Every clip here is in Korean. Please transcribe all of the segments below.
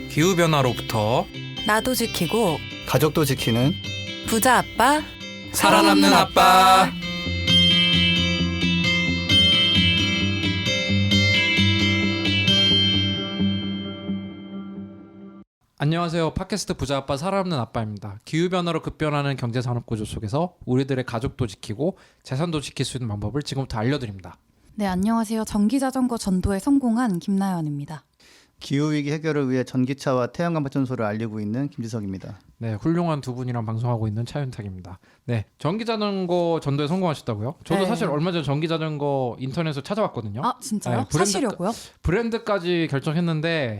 기후변화로부터 나도 지키고 가족도 지키는 부자 아빠 살아남는 아빠. 안녕하세요. 팟캐스트 부자 아빠 살아남는 아빠입니다. 기후변화로 급변하는 경제산업구조 속에서 우리들의 가족도 지키고 재산도 지킬 수 있는 방법을 지금부터 알려드립니다. 네, 안녕하세요. 전기자전거 전도에 성공한 김나연입니다. 기후위기 해결을 위해 전기차와 태양광 발전소를 알리고 있는 김지석입니다. 네, 훌륭한 두 분이랑 방송하고 있는 차윤탁입니다. 네, 전기자전거 전도에 성공하셨다고요? 저도 네. 사실 얼마 전 전기자전거 인터넷에서 찾아봤거든요. 아, 진짜요? 네, 사시려고요? 브랜드까지 결정했는데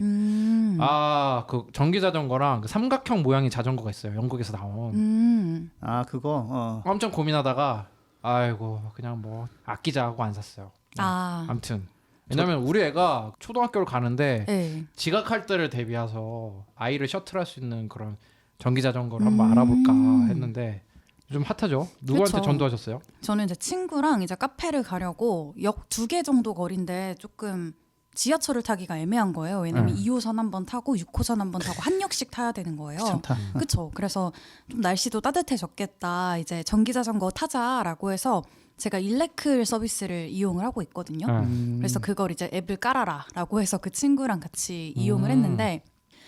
그 전기자전거랑 그 삼각형 모양의 자전거가 있어요. 영국에서 나온. 아 그거 엄청 고민하다가 아이고 그냥 뭐 아끼자 하고 안 샀어요. 네. 아무튼 왜냐면 우리 애가 초등학교를 가는데 네. 지각할 때를 대비해서 아이를 셔틀할 수 있는 그런 전기자전거를 한번 알아볼까 했는데 좀 핫하죠? 누구한테 그쵸. 전도하셨어요? 저는 이제 친구랑 이제 카페를 가려고 역 2개 정도 거리인데 조금 지하철을 타기가 애매한 거예요. 왜냐면 2호선 한번 타고 6호선 한번 타고 한 역씩 타야 되는 거예요. 귀찮다. 그렇죠. 그래서 좀 날씨도 따뜻해졌겠다. 이제 전기자전거 타자라고 해서 제가 일레클 서비스를 이용을 하고 있거든요. 그래서 그걸 이제 앱을 깔아라라고 해서 그 친구랑 같이 이용을 했는데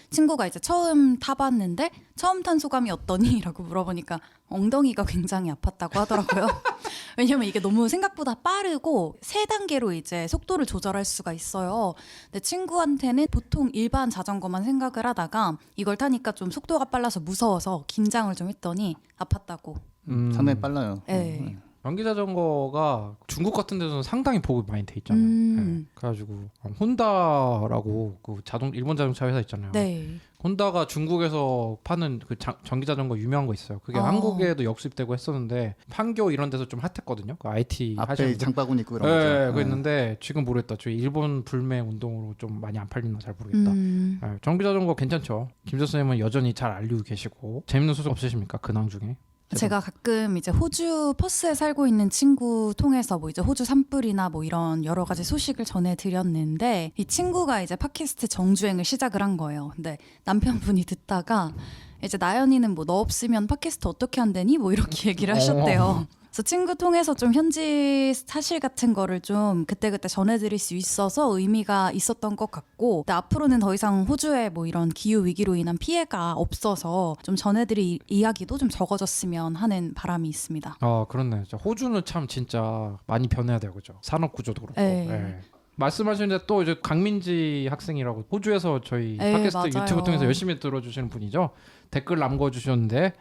친구가 이제 처음 타봤는데 처음 탄 소감이 어떠니? 라고 물어보니까 엉덩이가 굉장히 아팠다고 하더라고요. 왜냐면 이게 너무 생각보다 빠르고 3단계로 이제 속도를 조절할 수가 있어요. 근데 친구한테는 보통 일반 자전거만 생각을 하다가 이걸 타니까 좀 속도가 빨라서 무서워서 긴장을 좀 했더니 아팠다고. 상당히 빨라요. 네. 전기자전거가 중국 같은 데서는 상당히 보급이 많이 돼 있잖아요. 네. 그래가지고 혼다라고 그 일본 자동차 회사 있잖아요. 네. 혼다가 중국에서 파는 그 전기자전거 유명한 거 있어요. 그게 한국에도 역수입되고 했었는데 판교 이런 데서 좀 핫했거든요. 그 IT 앞에 하시는 장바구니 있고 이런 네, 거죠. 그랬는데 지금 모르겠다. 저 일본 불매 운동으로 좀 많이 안 팔리나 잘 모르겠다. 네, 전기자전거 괜찮죠. 김 선생님은 여전히 잘 알리고 계시고 재밌는 소식 없으십니까? 근황 중에? 제가 가끔 이제 호주 퍼스에 살고 있는 친구 통해서 뭐 이제 호주 산불이나 뭐 이런 여러 가지 소식을 전해드렸는데 이 친구가 이제 팟캐스트 정주행을 시작을 한 거예요. 근데 남편분이 듣다가 이제 나연이는 뭐 너 없으면 팟캐스트 어떻게 한대니? 뭐 이렇게 얘기를 하셨대요. 그래서 친구 통해서 좀 현지 사실 같은 거를 좀 그때그때 전해드릴 수 있어서 의미가 있었던 것 같고 근데 앞으로는 더 이상 호주에 뭐 이런 기후 위기로 인한 피해가 없어서 좀 전해드릴 이야기도 좀 적어졌으면 하는 바람이 있습니다. 아 그렇네. 호주는 참 진짜 많이 변해야 돼요, 그죠? 산업 구조도 그렇고. 네. 네. 말씀하시는데 또 이제 강민지 학생이라고 호주에서 저희 네, 팟캐스트 맞아요. 유튜브 통해서 열심히 들어주시는 분이죠. 댓글 남겨주셨는데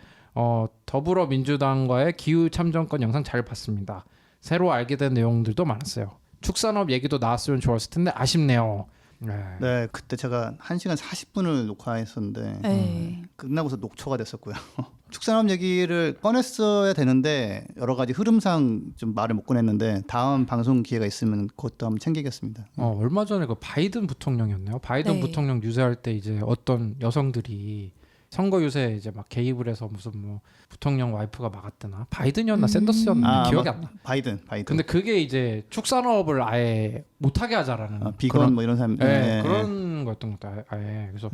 더불어민주당과의 기후 참정권 영상 잘 봤습니다. 새로 알게 된 내용들도 많았어요. 축산업 얘기도 나왔으면 좋았을 텐데 아쉽네요. 네, 그때 제가 1시간 40분을 녹화했었는데 네. 끝나고서 녹초가 됐었고요. 축산업 얘기를 꺼냈어야 되는데 여러 가지 흐름상 좀 말을 못 꺼냈는데 다음 방송 기회가 있으면 그것도 한번 챙기겠습니다. 얼마 전에 그 바이든 부통령이었네요. 바이든 네. 부통령 유세할 때 이제 어떤 여성들이 선거 유세에 이제 막 개입을 해서 무슨 뭐 부통령 와이프가 막았대나 바이든이었나 샌더스였나 기억이 안 나. 바이든. 근데 그게 이제 축산업을 아예 못하게 하자라는 비건 뭐 이런 사람. 네, 그런 거였던 것 같아요. 아예 그래서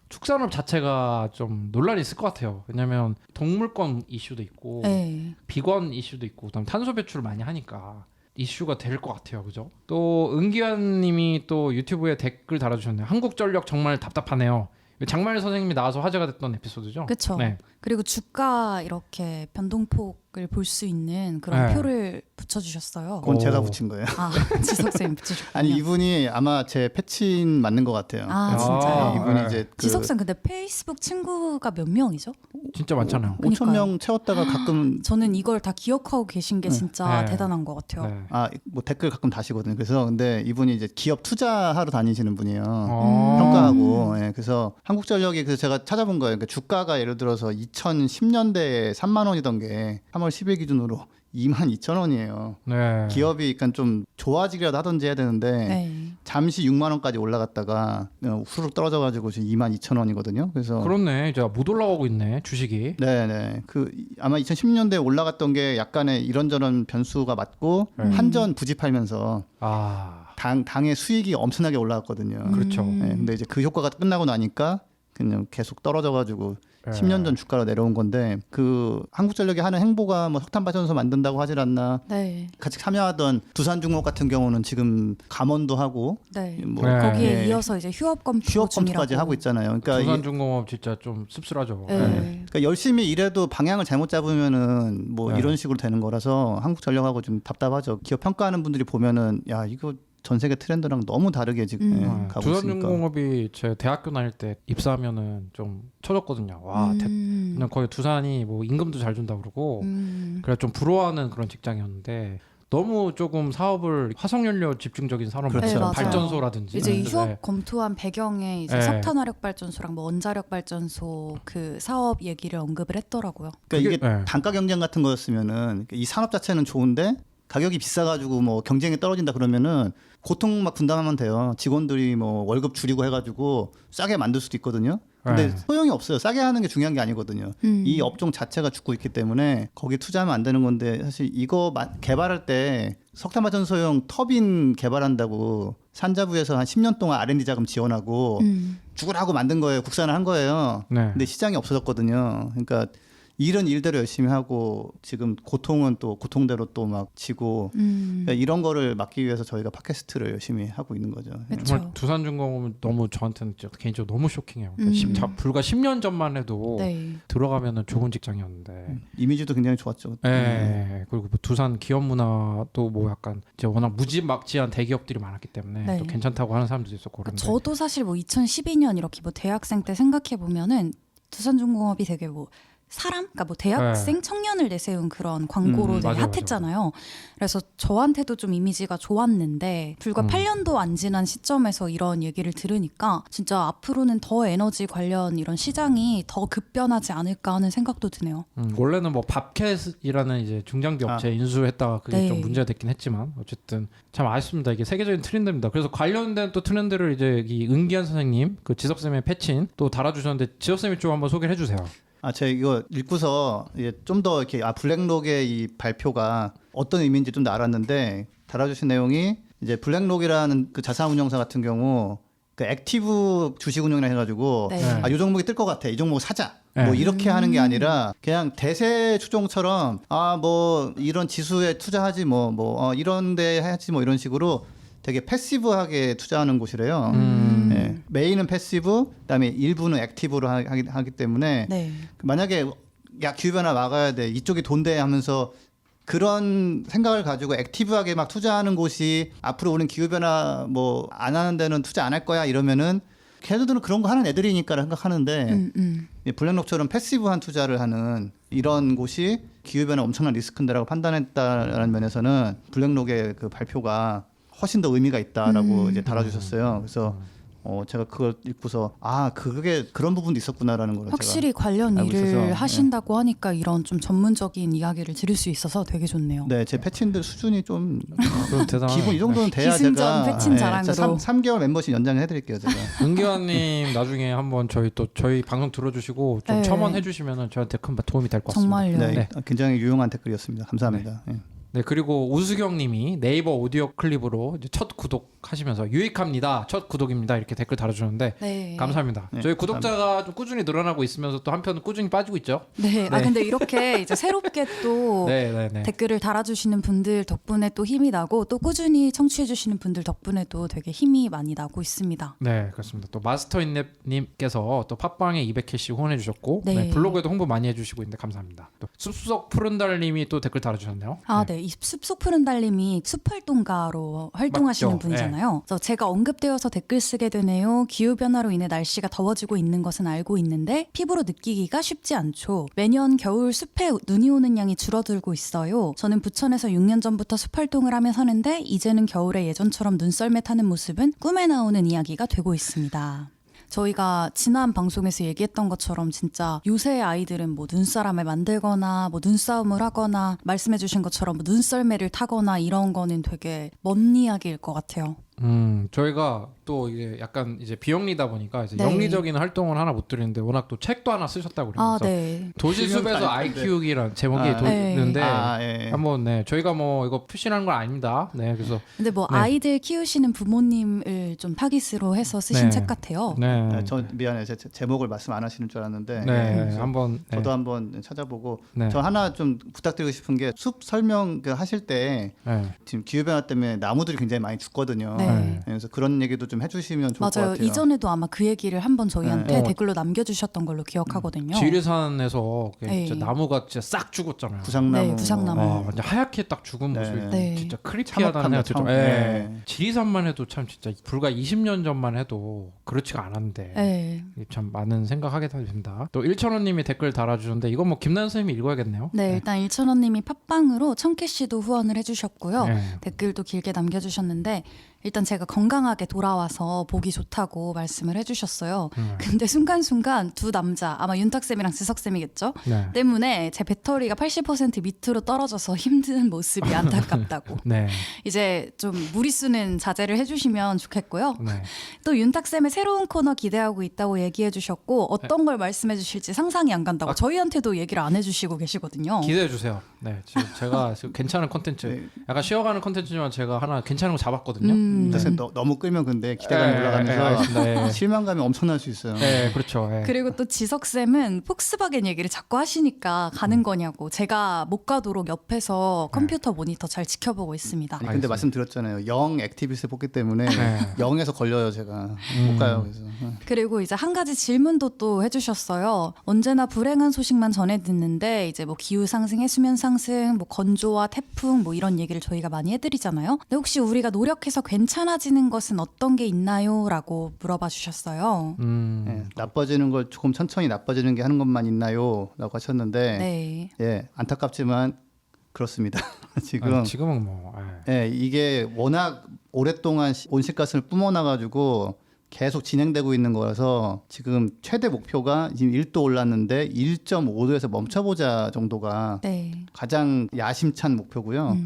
축산업 자체가 좀 논란이 있을 것 같아요. 왜냐하면 동물권 이슈도 있고 네. 비건 이슈도 있고 그다음 탄소 배출을 많이 하니까 이슈가 될 것 같아요. 그죠? 또 은기환님이 또 유튜브에 댓글 달아주셨네요. 한국전력 정말 답답하네요. 장만일 선생님이 나와서 화제가 됐던 에피소드죠. 그렇죠. 네. 그리고 주가 이렇게 변동폭을 볼 수 있는 그런 네. 표를 붙여주셨어요. 그건 제가 붙인 거예요. 아, 지석쌤이 붙여주셨군요. 아니 이분이 아마 제 패친 맞는 것 같아요. 아, 진짜요? 이분이 네. 이제 지석쌤 근데 페이스북 친구가 몇 명이죠? 진짜 많잖아요. 5천 명 채웠다가 가끔 저는 이걸 다 기억하고 계신 게 진짜 네. 대단한 것 같아요. 네. 뭐 댓글 가끔 다시거든요. 그래서 근데 이분이 이제 기업 투자하러 다니시는 분이에요. 어. 평가하고. 예, 그래서 한국전력이 그래서 제가 찾아본 거예요. 그러니까 주가가 예를 들어서 2010년대에 3만 원이던 게 3월 10일 기준으로 22,000원이에요. 네. 기업이 그러니까 좀 좋아지기라도 하든지 해야 되는데 네. 잠시 6만 원까지 올라갔다가 후루룩 떨어져가지고 지금 22,000원이거든요. 그래서 그렇네. 이제 못 올라가고 있네 주식이. 네네. 그 아마 2010년대에 올라갔던 게 약간의 이런저런 변수가 맞고 한전 부지 팔면서 아 당의 수익이 엄청나게 올라갔거든요. 그렇죠. 네, 근데 이제 그 효과가 끝나고 나니까 그냥 계속 떨어져가지고 예. 10년 전 주가로 내려온 건데 그 한국전력이 하는 행보가 뭐 석탄 발전소 만든다고 하질 않나. 네. 같이 참여하던 두산중공업 같은 경우는 지금 감원도 하고 네. 뭐 네. 거기에 예, 이어서 이제 휴업 검토 휴업 검토까지 중이라고. 하고 있잖아요. 그러니까 두산중공업 진짜 좀 씁쓸하죠. 네. 그러니까 열심히 일해도 방향을 잘못 잡으면은 뭐 네. 이런 식으로 되는 거라서 한국전력하고 좀 답답하죠. 기업 평가하는 분들이 보면은 야 이거 전 세계 트렌드랑 너무 다르게 지금 가고 있으니까. 두산중공업이 제 대학교 다닐 때 입사하면은 좀 쳐졌거든요. 와, 그냥 거의 두산이 뭐 임금도 잘 준다 그러고 그래 좀 부러워하는 그런 직장이었는데 너무 조금 사업을 화석연료 집중적인 산업 그렇죠. 네, 맞아요. 발전소라든지 이제 이 네. 휴업 검토한 배경에 이제 네. 석탄화력 발전소랑 뭐 원자력 발전소 그 사업 얘기를 언급을 했더라고요. 그러니까 이게 네. 단가 경쟁 같은 거였으면은 이 산업 자체는 좋은데 가격이 비싸가지고 뭐 경쟁이 떨어진다 그러면은 고통 막 분담하면 돼요. 직원들이 뭐 월급 줄이고 해가지고 싸게 만들 수도 있거든요. 근데 네. 소용이 없어요. 싸게 하는 게 중요한 게 아니거든요. 이 업종 자체가 죽고 있기 때문에 거기 투자하면 안 되는 건데 사실 이거 개발할 때 석탄 발전소용 터빈 개발한다고 산자부에서 한 10년 동안 R&D 자금 지원하고 죽으라고 만든 거예요. 국산을 한 거예요. 네. 근데 시장이 없어졌거든요. 그러니까 일은 일대로 열심히 하고 지금 고통은 또 고통대로 또 막 지고 그러니까 이런 거를 막기 위해서 저희가 팟캐스트를 열심히 하고 있는 거죠. 그쵸. 정말 두산중공업은 너무 저한테는 진짜 개인적으로 너무 쇼킹해요. 그러니까 불과 10년 전만 해도 네. 들어가면은 좋은 직장이었는데. 이미지도 굉장히 좋았죠. 예. 그리고 뭐 두산 기업 문화도 뭐 약간 이제 워낙 무지막지한 대기업들이 많았기 때문에 네. 또 괜찮다고 하는 사람들도 있었고 그런데. 저도 사실 뭐 2012년 이렇게 뭐 대학생 때 생각해 보면은 두산중공업이 되게 뭐 사람, 그러니까 뭐 대학생 청년을 내세운 그런 광고로 되게 맞아요, 핫했잖아요. 그래서 저한테도 좀 이미지가 좋았는데 불과 8년도 안 지난 시점에서 이런 얘기를 들으니까 진짜 앞으로는 더 에너지 관련 이런 시장이 더 급변하지 않을까 하는 생각도 드네요. 원래는 뭐 밥캣이라는 이제 중장기 업체 인수했다가 그게 네. 좀 문제가 됐긴 했지만 어쨌든 참 아쉽습니다. 이게 세계적인 트렌드입니다. 그래서 관련된 또 트렌드를 이제 이 은기한 선생님 그 지석쌤의 패친 또 달아주셨는데 지석쌤이 좀 한번 소개를 해주세요. 제가 이거 읽고서 좀 더 이렇게 블랙록의 이 발표가 어떤 의미인지 좀 더 알았는데 달아주신 내용이 이제 블랙록이라는 그 자산운용사 같은 경우 그 액티브 주식운용이라 해가지고 네. 이 종목이 뜰 것 같아. 이 종목 사자. 네. 뭐 이렇게 하는 게 아니라 그냥 대세 추종처럼 뭐 이런 지수에 투자하지 뭐 이런 데 하지 뭐 이런 식으로 되게 패시브하게 투자하는 곳이래요. 네. 메인은 패시브, 그다음에 일부는 액티브로 하기 때문에 네. 만약에 야 기후변화 막아야 돼 이쪽이 돈대 하면서 그런 생각을 가지고 액티브하게 막 투자하는 곳이 앞으로 우리는 기후변화 뭐 안 하는 데는 투자 안 할 거야 이러면은 걔네들은 그런 거 하는 애들이니까 생각하는데 블랙록처럼 패시브한 투자를 하는 이런 곳이 기후변화 엄청난 리스크인데라고 판단했다라는 면에서는 블랙록의 그 발표가 훨씬 더 의미가 있다라고 이제 달아주셨어요. 그래서 제가 그걸 읽고서 그게 그런 부분도 있었구나라는 걸 확실히 관련 알고 일을 있어서, 하신다고 하니까 이런 좀 전문적인 이야기를 들을 수 있어서 되게 좋네요. 네, 제 패친들 수준이 좀 그럼 대단하네. 기본 이 정도는 돼야 기승전 제가 패친 자랑으로. 3개월 멤버십 연장을 해드릴게요 제가. 은기환님 나중에 한번 저희 방송 들어주시고 좀 네. 첨언해 주시면은 저한테 큰 도움이 될 것 같습니다. 정말요. 네, 네. 굉장히 유용한 댓글이었습니다. 감사합니다. 네. 네, 그리고 우수경님이 네이버 오디오 클립으로 이제 첫 구독하시면서 유익합니다. 첫 구독입니다. 이렇게 댓글 달아주셨는데 네. 감사합니다. 네, 저희 구독자가 좀 꾸준히 늘어나고 있으면서 또 한편은 꾸준히 빠지고 있죠. 네. 근데 이렇게 이제 새롭게 또 네. 댓글을 달아주시는 분들 덕분에 또 힘이 나고 또 꾸준히 청취해주시는 분들 덕분에도 되게 힘이 많이 나고 있습니다. 네, 그렇습니다. 또 마스터인랩님께서 또 팟빵에 200개씩 후원해 주셨고 네. 네, 블로그에도 홍보 많이 해주시고 있는데 감사합니다. 또 숲속 푸른달님이 또 댓글 달아주셨네요. 네. 이 숲속 푸른 달님이 숲활동가로 활동하시는 맞죠? 분이잖아요. 그래서 제가 언급되어서 댓글 쓰게 되네요. 기후변화로 인해 날씨가 더워지고 있는 것은 알고 있는데 피부로 느끼기가 쉽지 않죠. 매년 겨울 숲에 눈이 오는 양이 줄어들고 있어요. 저는 부천에서 6년 전부터 숲활동을 하며 사는데 이제는 겨울에 예전처럼 눈썰매 타는 모습은 꿈에 나오는 이야기가 되고 있습니다. 저희가 지난 방송에서 얘기했던 것처럼 진짜 요새 아이들은 뭐 눈사람을 만들거나 뭐 눈싸움을 하거나 말씀해주신 것처럼 뭐 눈썰매를 타거나 이런 거는 되게 먼 이야기일 것 같아요. 저희가 또 이게 약간 이제 비영리다 보니까 이제 네. 영리적인 활동을 하나 못 드리는데 워낙 또 책도 하나 쓰셨다고 아, 그러면서 네. 도시숲에서 아이 키우기란 제목이 있는데 예. 한번 네 저희가 뭐 이거 푸시하는 건 아닙니다. 네 그래서 근데 뭐 네. 아이들 키우시는 부모님을 좀 타깃으로 해서 쓰신 네. 책 같아요. 네, 저 미안해요. 제목을 말씀 안 하시는 줄 알았는데 네, 그래서 한번 네. 저도 한번 찾아보고 네. 저 하나 좀 부탁드리고 싶은 게 숲 설명 그 하실 때 네. 지금 기후 변화 때문에 나무들이 굉장히 많이 죽거든요. 네. 그래서 그런 얘기도 좀 해주시면 좋을 것 맞아요. 같아요. 이전에도 아마 그 얘기를 한번 저희한테 네. 댓글로 남겨주셨던 걸로 기억하거든요. 지리산에서 네. 진짜 나무가 진짜 싹 죽었잖아요. 부상나무. 네, 부상나무. 완전 하얗게 딱 죽은 네. 모습이 네. 진짜 크리피하다는 참혹합니다, 생각이 들죠. 참혹. 예. 네. 지리산만 해도 참 진짜 불과 20년 전만 해도 그렇지가 않았는데 네. 참 많은 생각하게 됩니다. 또 1,000원님이 댓글 달아주는데 이건 뭐 김나연 선생님이 읽어야겠네요. 네, 일단 1,000원님이 팟빵으로 1000캐시도 후원을 해주셨고요. 네. 댓글도 길게 남겨주셨는데 일단 제가 건강하게 돌아와서 보기 좋다고 말씀을 해주셨어요. 근데 순간순간 두 남자, 아마 윤탁쌤이랑 지석쌤이겠죠? 네. 때문에 제 배터리가 80% 밑으로 떨어져서 힘든 모습이 안타깝다고. 네. 이제 좀 무리수는 자제를 해주시면 좋겠고요. 네. 또 윤탁쌤의 새로운 코너 기대하고 있다고 얘기해 주셨고 어떤 걸 말씀해 주실지 상상이 안 간다고 저희한테도 얘기를 안 해주시고 계시거든요. 기대해 주세요. 네. 지금 제가 지금 괜찮은 콘텐츠, 네. 약간 쉬어가는 콘텐츠지만 제가 하나 괜찮은 거 잡았거든요. 사실 너무 끌면 근데 기대감이 네, 올라가면서 알겠습니다. 네. 실망감이 엄청날 수 있어요. 네, 그렇죠. 네. 그리고 또 지석쌤은 폭스바겐 얘기를 자꾸 하시니까 가는 거냐고 제가 못 가도록 옆에서 컴퓨터 모니터 잘 지켜보고 있습니다. 아니, 근데 알겠습니다. 말씀드렸잖아요. 영 액티비스트 뽑기 때문에 네. 0에서 걸려요 제가. 못 가요. 그래서. 그리고 이제 한 가지 질문도 또 해주셨어요. 언제나 불행한 소식만 전해 듣는데 이제 뭐 기후 상승, 해수면 상승, 뭐 건조와 태풍 뭐 이런 얘기를 저희가 많이 해드리잖아요. 근데 혹시 우리가 노력해서 괜찮아지는 것은 어떤 게 있나요?라고 물어봐 주셨어요. 네, 나빠지는 걸 조금 천천히 나빠지는 게 하는 것만 있나요? 라고 하셨는데 네. 예, 안타깝지만 그렇습니다. 지금 지금은 뭐. 예, 이게 워낙 오랫동안 온실가스를 뿜어놔가지고 계속 진행되고 있는 거라서 지금 최대 목표가 지금 1도 올랐는데 1.5도에서 멈춰보자 정도가 네. 가장 야심찬 목표고요.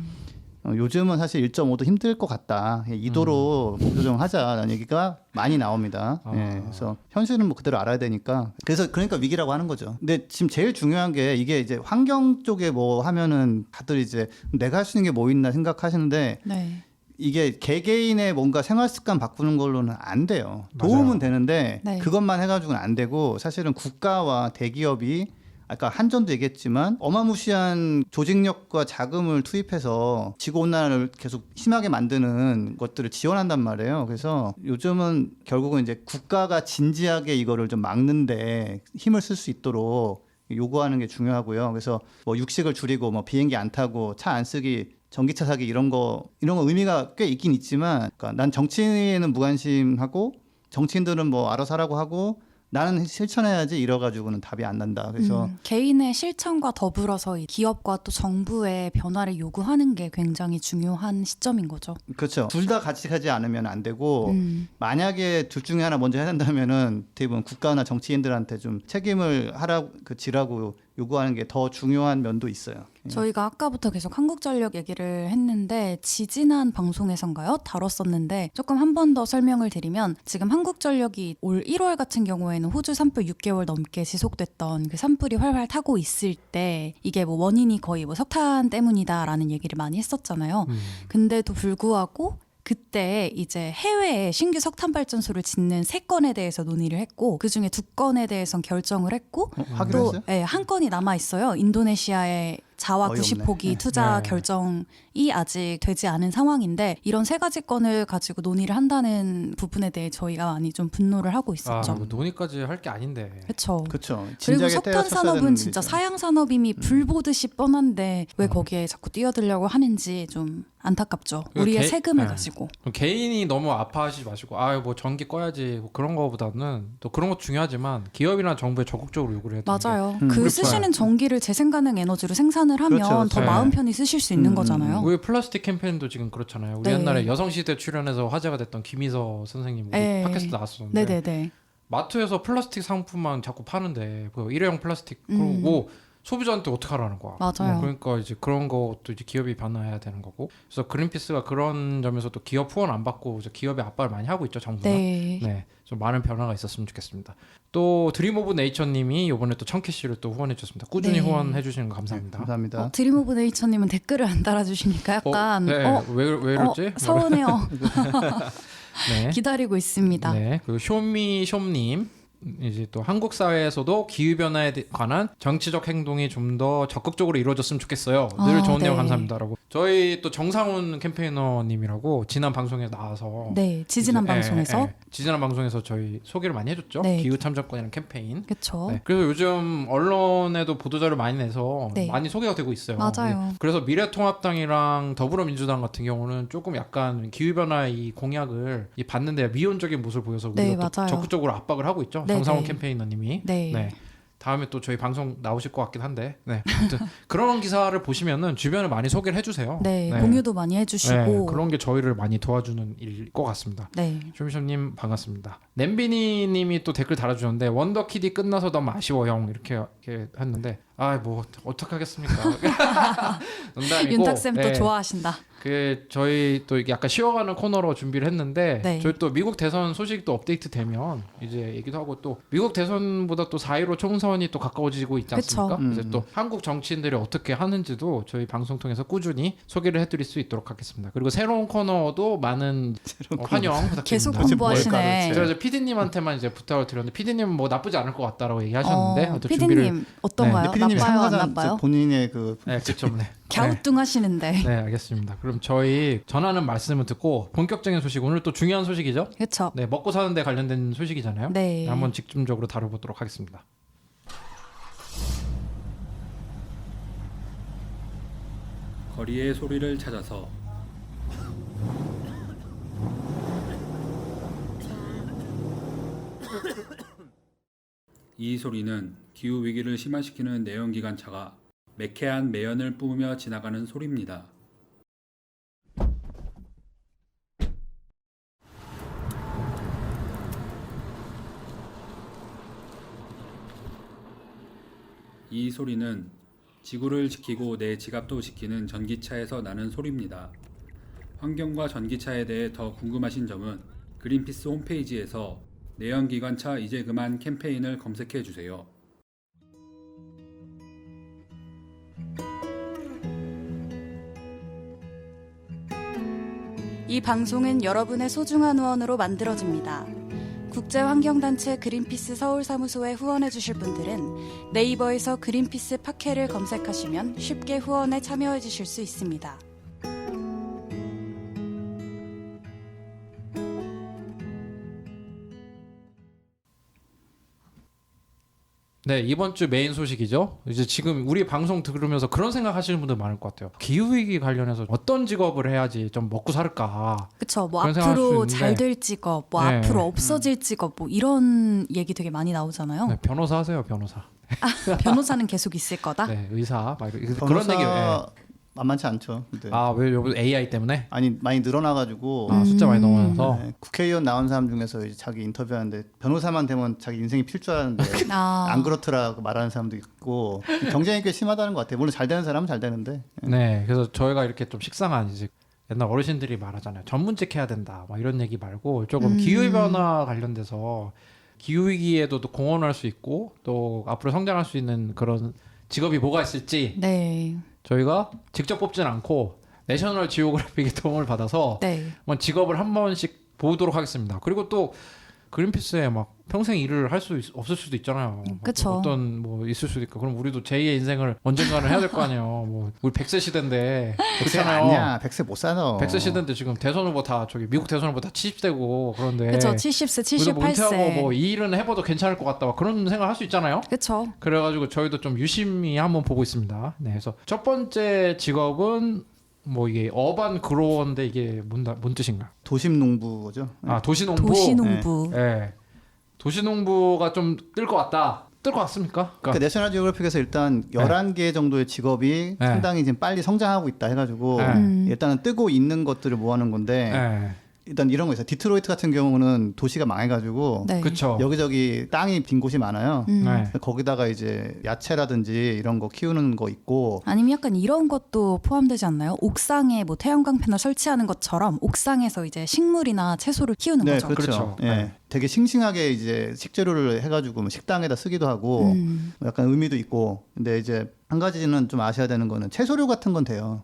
요즘은 사실 1.5도 힘들 것 같다. 2도로 목표 정하자라는 얘기가 많이 나옵니다. 예, 그래서 현실은 뭐 그대로 알아야 되니까. 그래서 그러니까 위기라고 하는 거죠. 근데 지금 제일 중요한 게 이게 이제 환경 쪽에 뭐 하면은 다들 이제 내가 할 수 있는 게 뭐 있나 생각하시는데 네. 이게 개개인의 뭔가 생활 습관 바꾸는 걸로는 안 돼요. 맞아요. 도움은 되는데 네. 그것만 해가지고는 안 되고 사실은 국가와 대기업이 아까 한전도 얘기했지만 어마무시한 조직력과 자금을 투입해서 지구온난화를 계속 심하게 만드는 것들을 지원한단 말이에요. 그래서 요즘은 결국은 이제 국가가 진지하게 이거를 좀 막는데 힘을 쓸 수 있도록 요구하는 게 중요하고요. 그래서 뭐 육식을 줄이고 뭐 비행기 안 타고 차 안 쓰기 전기차 사기 이런 거 의미가 꽤 있긴 있지만 그러니까 난 정치에는 무관심하고 정치인들은 뭐 알아서 하라고 하고 나는 실천해야지 이래가지고는 답이 안 난다. 그래서 개인의 실천과 더불어서 이 기업과 또 정부의 변화를 요구하는 게 굉장히 중요한 시점인 거죠. 그렇죠. 둘 다 같이 가지 않으면 안 되고 만약에 둘 중에 하나 먼저 해야 된다면은 대부분 국가나 정치인들한테 좀 책임을 지라고 요구하는 게 더 중요한 면도 있어요. 저희가 아까부터 계속 한국전력 얘기를 했는데 지지난 방송에선가요? 다뤘었는데 조금 한 번 더 설명을 드리면 지금 한국전력이 올 1월 같은 경우에는 호주 산불 6개월 넘게 지속됐던 그 산불이 활활 타고 있을 때 이게 뭐 원인이 거의 뭐 석탄 때문이다라는 얘기를 많이 했었잖아요. 근데도 불구하고 그때 이제 해외에 신규 석탄 발전소를 짓는 3건에 대해서 논의를 했고 그중에 2건에 대해선 결정을 했고 하기로 또 했어요? 예, 한 건이 남아 있어요. 인도네시아의 자와 어이없네. 90호기 투자 네. 결정이 아직 되지 않은 상황인데 이런 3가지 건을 가지고 논의를 한다는 부분에 대해 저희가 많이 좀 분노를 하고 있었죠. 뭐 논의까지 할 게 아닌데. 그렇죠. 그렇죠. 그리고 진작에 석탄 때려쳤어야 산업은 되는 진짜 일이죠. 사양 산업임이 불 보듯이 뻔한데 왜 거기에 자꾸 뛰어들려고 하는지 좀 안타깝죠. 그 우리의 개- 세금을 네. 가지고. 개인이 너무 아파하시지 마시고 뭐 전기 꺼야지 뭐 그런 거보다는 또 그런 것도 중요하지만 기업이나 정부에 적극적으로 요구를 해야 되는 게 맞아요. 음. 그 그렇죠. 쓰시는 전기를 재생가능 에너지로 생산을 하면 그렇죠. 더 네. 마음 편히 쓰실 수 있는 거잖아요. 우리 플라스틱 캠페인도 지금 그렇잖아요. 우리 네. 옛날에 여성시대 출연해서 화제가 됐던 김희서 선생님 우리 네. 팟캐스트 나왔었는데 네네네. 마트에서 플라스틱 상품만 자꾸 파는데 뭐 일회용 플라스틱 그리고 소비자한테 어떻게 하라는 거야. 맞아요. 그러니까 이제 그런 것도 이제 기업이 변화해야 되는 거고. 그래서 그린피스가 그런 점에서 또 기업 후원 안 받고 이제 기업에 압박을 많이 하고 있죠, 정부가. 네. 네, 좀 많은 변화가 있었으면 좋겠습니다. 또 드림 오브 네이처님이 이번에 또 1000캐시를 또 후원해 주셨습니다. 꾸준히 네. 후원해 주시는 거 감사합니다. 감사합니다. 드림 오브 네이처님은 댓글을 안 달아주시니까 약간 왜 이러지? 서운해요. 네. 기다리고 있습니다. 네. 그리고 쇼미쇼님 이제 또 한국 사회에서도 기후 변화에 관한 정치적 행동이 좀 더 적극적으로 이루어졌으면 좋겠어요. 늘 좋은 내용 네. 감사합니다라고. 저희 또 정상훈 캠페이너님이라고 지난 방송에 나와서 네, 지지난 이제, 방송에서 지지난 방송에서 저희 소개를 많이 해줬죠. 네. 기후 참정권이라는 캠페인. 그렇죠. 네. 그래서 요즘 언론에도 보도자료 많이 내서 네. 많이 소개가 되고 있어요. 맞아요. 네. 그래서 미래통합당이랑 더불어민주당 같은 경우는 조금 약간 기후변화 이 공약을 받는데 미온적인 모습을 보여서 네, 우리가 또 맞아요. 적극적으로 압박을 하고 있죠. 네, 정상훈 네. 캠페이너님이. 네. 다음에 또 저희 방송 나오실 것 같긴 한데 아무튼 그런 기사를 보시면은 주변에 많이 소개를 해주세요. 네, 공유도 많이 해주시고. 네, 그런 게 저희를 많이 도와주는 일일 것 같습니다. 네. 쇼미쇼님 반갑습니다. 냄비니님이 또 댓글 달아주셨는데 원더키디 끝나서 너무 아쉬워 형 이렇게 했는데 뭐 어떡하겠습니까. 농담이고. 윤탁쌤 또 네. 좋아하신다. 그 저희 또 이게 약간 쉬어가는 코너로 준비를 했는데 네. 저희 또 미국 대선 소식도 업데이트 되면 이제 얘기도 하고 또 미국 대선보다 또 4.15 총선이 또 가까워지고 있지 않습니까? 그쵸. 이제 또 한국 정치인들이 어떻게 하는지도 저희 방송 통해서 꾸준히 소개를 해드릴 수 있도록 하겠습니다. 그리고 새로운 코너도 많은 환영 부탁드립니다. 계속 뭐지, 공부하시네. 뭘까를 제가 PD님한테만 이제 부탁을 드렸는데 PD님은 뭐 나쁘지 않을 것 같다라고 얘기하셨는데 아무튼 피디님 준비를 어떤가요? 피디님 나빠요? 안 참가자 나빠요? 본인의 그 네, 그렇죠. 네. 갸우뚱하시는데. 네, 알겠습니다. 그럼 저희 전하는 말씀을 듣고 본격적인 소식 오늘 또 중요한 소식이죠? 그렇죠. 네, 먹고 사는 데 관련된 소식이잖아요. 네. 한번 집중적으로 다뤄보도록 하겠습니다. 거리의 소리를 찾아서 이 소리는 기후 위기를 심화시키는 내연기관차가 매캐한 매연을 뿜으며 지나가는 소리입니다. 이 소리는 지구를 지키고 내 지갑도 지키는 전기차에서 나는 소리입니다. 환경과 전기차에 대해 더 궁금하신 점은 그린피스 홈페이지에서 내연기관차 이제 그만 캠페인을 검색해 주세요. 이 방송은 여러분의 소중한 후원으로 만들어집니다. 국제환경단체 그린피스 서울사무소에 후원해주실 분들은 네이버에서 그린피스 팟캐를 검색하시면 쉽게 후원에 참여해주실 수 있습니다. 네, 이번 주 메인 소식이죠. 이제 지금 우리 방송 들으면서 그런 생각하시는 분들 많을 것 같아요. 기후 위기 관련해서 어떤 직업을 해야지 좀 먹고 살까? 그쵸. 뭐 그런 생각할 수 앞으로 있는데. 잘 될 직업, 뭐 네. 앞으로 없어질 직업, 뭐 이런 얘기 되게 많이 나오잖아요. 네, 변호사 하세요, 변호사. 변호사는 계속 있을 거다. 네, 의사 막 이런 그런 변호사 얘기. 예. 만만치 않죠. 근데. 왜 여기 AI 때문에? 아니 많이 늘어나가지고 숫자 많이 넘어서. 네, 국회의원 나온 사람 중에서 이제 자기 인터뷰하는데 변호사만 되면 자기 인생이 필 줄 알았는데 아, 안 그렇더라고 말하는 사람도 있고 경쟁이 꽤 심하다는 것 같아요. 물론 잘 되는 사람은 잘 되는데. 네, 그래서 저희가 이렇게 좀 식상한 이제 옛날 어르신들이 말하잖아요. 전문직 해야 된다. 막 이런 얘기 말고 조금 기후 변화 관련돼서 기후 위기에도 또 공헌할 수 있고 또 앞으로 성장할 수 있는 그런 직업이 뭐가 있을지 네. 저희가 직접 뽑진 않고 내셔널 지오그래픽의 도움을 받아서 네. 한번 직업을 한 번씩 보도록 하겠습니다. 그리고 또 그린피스에 막 평생 일을 할 수 없을 수도 있잖아요. 그쵸. 어떤 뭐 있을 수도 있고 그럼 우리도 제2의 인생을 언젠가는 해야 될 거 아니에요. 뭐 우리 100세 시대인데 백세 그렇잖아요. 아니야. 100세 못 살아. 100세 시대인데 지금 대선 후보 다 저기 미국 대선 후보 다 70대고 그런데 그쵸. 70세, 우리도 뭐 은퇴하고 78세. 뭐 이 일은 해봐도 괜찮을 것 같다 막 그런 생각 할 수 있잖아요. 그쵸. 그래가지고 저희도 좀 유심히 한번 보고 있습니다. 네, 그래서 첫 번째 직업은 뭐 이게 어반 그로어인데 이게 뭔 뜻인가? 도심 농부죠. 아 도시농부. 도시농부. 네. 도시농부가 좀 뜰 것 같다. 뜰 것 같습니까? 그러니까 내셔널 지오그래픽에서 일단 11개 정도의 직업이 네. 상당히 지금 빨리 성장하고 있다 해가지고 네. 일단은 뜨고 있는 것들을 모아놓은 건데 네. 일단 이런 거 있어요. 디트로이트 같은 경우는 도시가 망해가지고 네. 그렇죠. 여기저기 땅이 빈 곳이 많아요. 네. 거기다가 이제 야채라든지 이런 거 키우는 거 있고 아니면 약간 이런 것도 포함되지 않나요? 옥상에 뭐 태양광 패널 설치하는 것처럼 옥상에서 이제 식물이나 채소를 키우는 네, 거죠. 그렇죠. 그렇죠. 예. 네. 되게 싱싱하게 이제 식재료를 해가지고 뭐 식당에다 쓰기도 하고 약간 의미도 있고. 근데 이제 한 가지는 좀 아셔야 되는 거는 채소류 같은 건 돼요.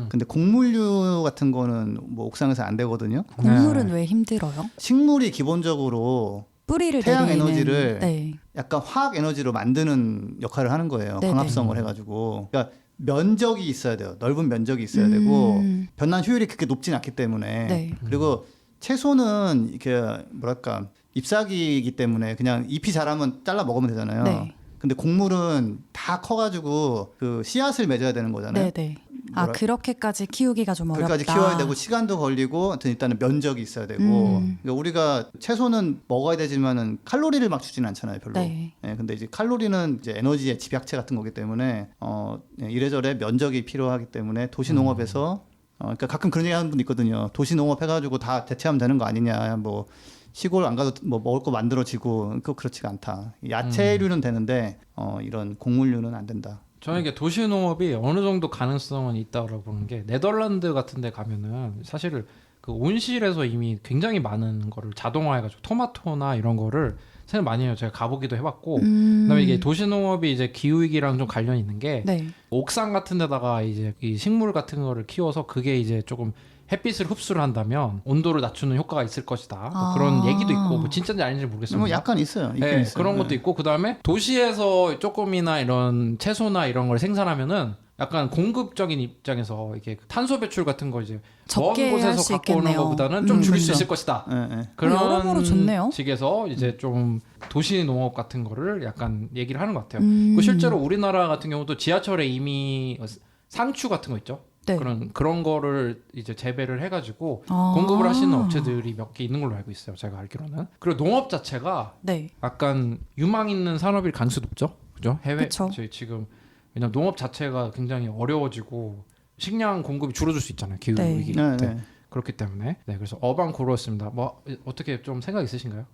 근데 곡물류 같은 거는 뭐 옥상에서 안 되거든요. 곡물은 왜 힘들어요? 식물이 기본적으로 뿌리를 태양 내리는 에너지를 네. 약간 화학 에너지로 만드는 역할을 하는 거예요. 네네. 광합성을 해가지고. 그러니까 면적이 있어야 돼요. 넓은 면적이 있어야 되고 변환 효율이 그렇게 높진 않기 때문에. 네. 그리고 채소는 이렇게 뭐랄까 잎사귀이기 때문에 그냥 잎이 자라면 잘라 먹으면 되잖아요. 네. 근데 곡물은 다 커가지고 그 씨앗을 맺어야 되는 거잖아요. 네네. 아 뭐라- 그렇게까지 키우기가 좀 어렵다. 그까지 키워야 되고 시간도 걸리고 하여튼 일단은 면적이 있어야 되고 그러니까 우리가 채소는 먹어야 되지만은 칼로리를 막 주지는 않잖아요 별로. 네. 예, 근데 이제 칼로리는 이제 에너지의 집약체 같은 거기 때문에 이래저래 면적이 필요하기 때문에 도시 농업에서 그러니까 가끔 그런 얘기하는 분 있거든요. 도시 농업 해가지고 다 대체하면 되는 거 아니냐 뭐. 시골 안 가도 뭐 먹을 거 만들어지고 그거 그렇지가 않다. 야채류는 되는데 이런 곡물류는 안 된다. 저는 이게 도시 농업이 어느 정도 가능성은 있다고 보는 게 네덜란드 같은 데 가면은 사실 그 온실에서 이미 굉장히 많은 거를 자동화해가지고 토마토나 이런 거를 생각 많이 해요. 제가 가보기도 해봤고 그다음에 이게 도시 농업이 이제 기후 위기랑 좀 관련이 있는 게 네. 옥상 같은 데다가 이제 이 식물 같은 거를 키워서 그게 이제 조금 햇빛을 흡수를 한다면 온도를 낮추는 효과가 있을 것이다. 뭐 그런 얘기도 있고 뭐 진짜인지 아닌지 모르겠습니다. 뭐 약간 있어요. 있긴 네, 있어요. 그런 것도 있고 그다음에 도시에서 조금이나 이런 채소나 이런 걸 생산하면은 약간 공급적인 입장에서 이게 탄소 배출 같은 거 이제 먼 적게 할 곳에서 수 갖고 오는 있겠네요. 것보다는 좀 줄일 수 그렇죠. 있을 것이다. 예, 예. 그런 여러모로 좋네요. 식에서 이제 좀 도시 농업 같은 거를 약간 얘기를 하는 것 같아요. 그 실제로 우리나라 같은 경우도 지하철에 이미 상추 같은 거 있죠. 네. 그런 거를 이제 재배를 해가지고 아. 공급을 하시는 업체들이 몇 개 있는 걸로 알고 있어요. 제가 알기로는. 그리고 농업 자체가 네. 약간 유망 있는 산업일 가능성이 높죠. 그죠? 해외 그쵸. 저희 지금 왜냐면 농업 자체가 굉장히 어려워지고 식량 공급이 줄어들 수 있잖아요. 기후 네. 위기 네, 때. 네. 그렇기 때문에 네 그래서 어반 고로였습니다. 뭐 어떻게 좀 생각 있으신가요?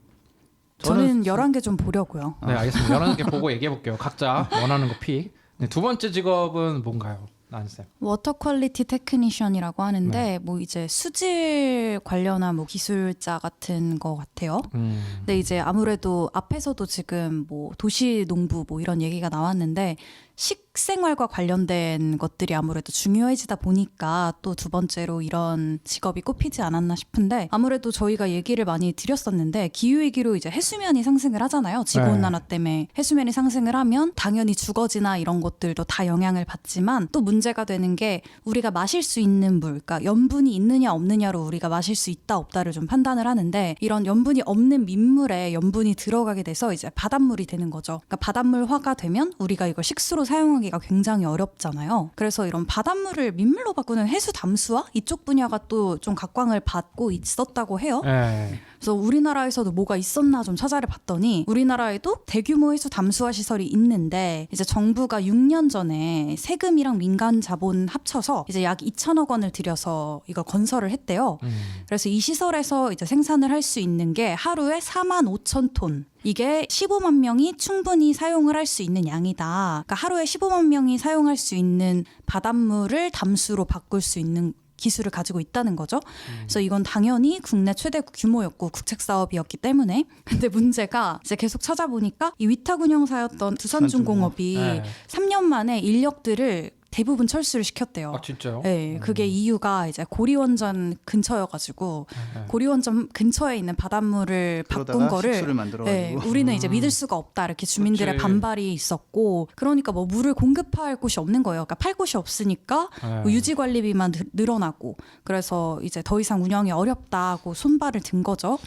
저는 11개 좀 보려고요. 네 알겠습니다. 11개 보고 얘기해 볼게요. 각자 원하는 거 픽. 네, 두 번째 직업은 뭔가요? 나은쌤. 워터 퀄리티 테크니션이라고 하는데 네. 뭐 이제 수질 관련한 뭐 기술자 같은 거 같아요. 근데 이제 아무래도 앞에서도 지금 뭐 도시 농부 뭐 이런 얘기가 나왔는데 식생활과 관련된 것들이 아무래도 중요해지다 보니까 또 두 번째로 이런 직업이 꼽히지 않았나 싶은데 아무래도 저희가 얘기를 많이 드렸었는데 기후위기로 이제 해수면이 상승을 하잖아요. 지구온난화 때문에 해수면이 상승을 하면 당연히 주거지나 이런 것들도 다 영향을 받지만 또 문제가 되는 게 우리가 마실 수 있는 물, 그러니까 염분이 있느냐 없느냐로 우리가 마실 수 있다 없다를 좀 판단을 하는데 이런 염분이 없는 민물에 염분이 들어가게 돼서 이제 바닷물이 되는 거죠. 그러니까 바닷물화가 되면 우리가 이걸 식수로 사용하기가 굉장히 어렵잖아요. 그래서 이런 바닷물을 민물로 바꾸는 해수 담수화 이쪽 분야가 또 좀 각광을 받고 있었다고 해요. 네. 그래서 우리나라에서도 뭐가 있었나 좀 찾아를 봤더니 우리나라에도 대규모 해수 담수화 시설이 있는데 이제 정부가 6년 전에 세금이랑 민간 자본 합쳐서 이제 약 2천억 원을 들여서 이걸 건설을 했대요. 그래서 이 시설에서 이제 생산을 할 수 있는 게 하루에 4만 5천 톤. 이게 15만 명이 충분히 사용을 할 수 있는 양이다. 그러니까 하루에 15만 명이 사용할 수 있는 바닷물을 담수로 바꿀 수 있는 기술을 가지고 있다는 거죠. 그래서 이건 당연히 국내 최대 규모였고 국책 사업이었기 때문에 근데 문제가 이제 계속 찾아보니까 이 위탁 운영사였던 두산중공업이 네. 3년 만에 인력들을 대부분 철수를 시켰대요. 아 진짜요? 네, 그게 이유가 이제 고리원전 근처여가지고 네. 고리원전 근처에 있는 바닷물을 바꾼 그러다가 거를 식수를 만들어가지고. 우리는 이제 믿을 수가 없다 이렇게 주민들의 그치. 반발이 있었고 그러니까 뭐 물을 공급할 곳이 없는 거예요. 그러니까 팔 곳이 없으니까 네. 뭐 유지 관리비만 늘어나고 그래서 이제 더 이상 운영이 어렵다고 손발을 든 거죠.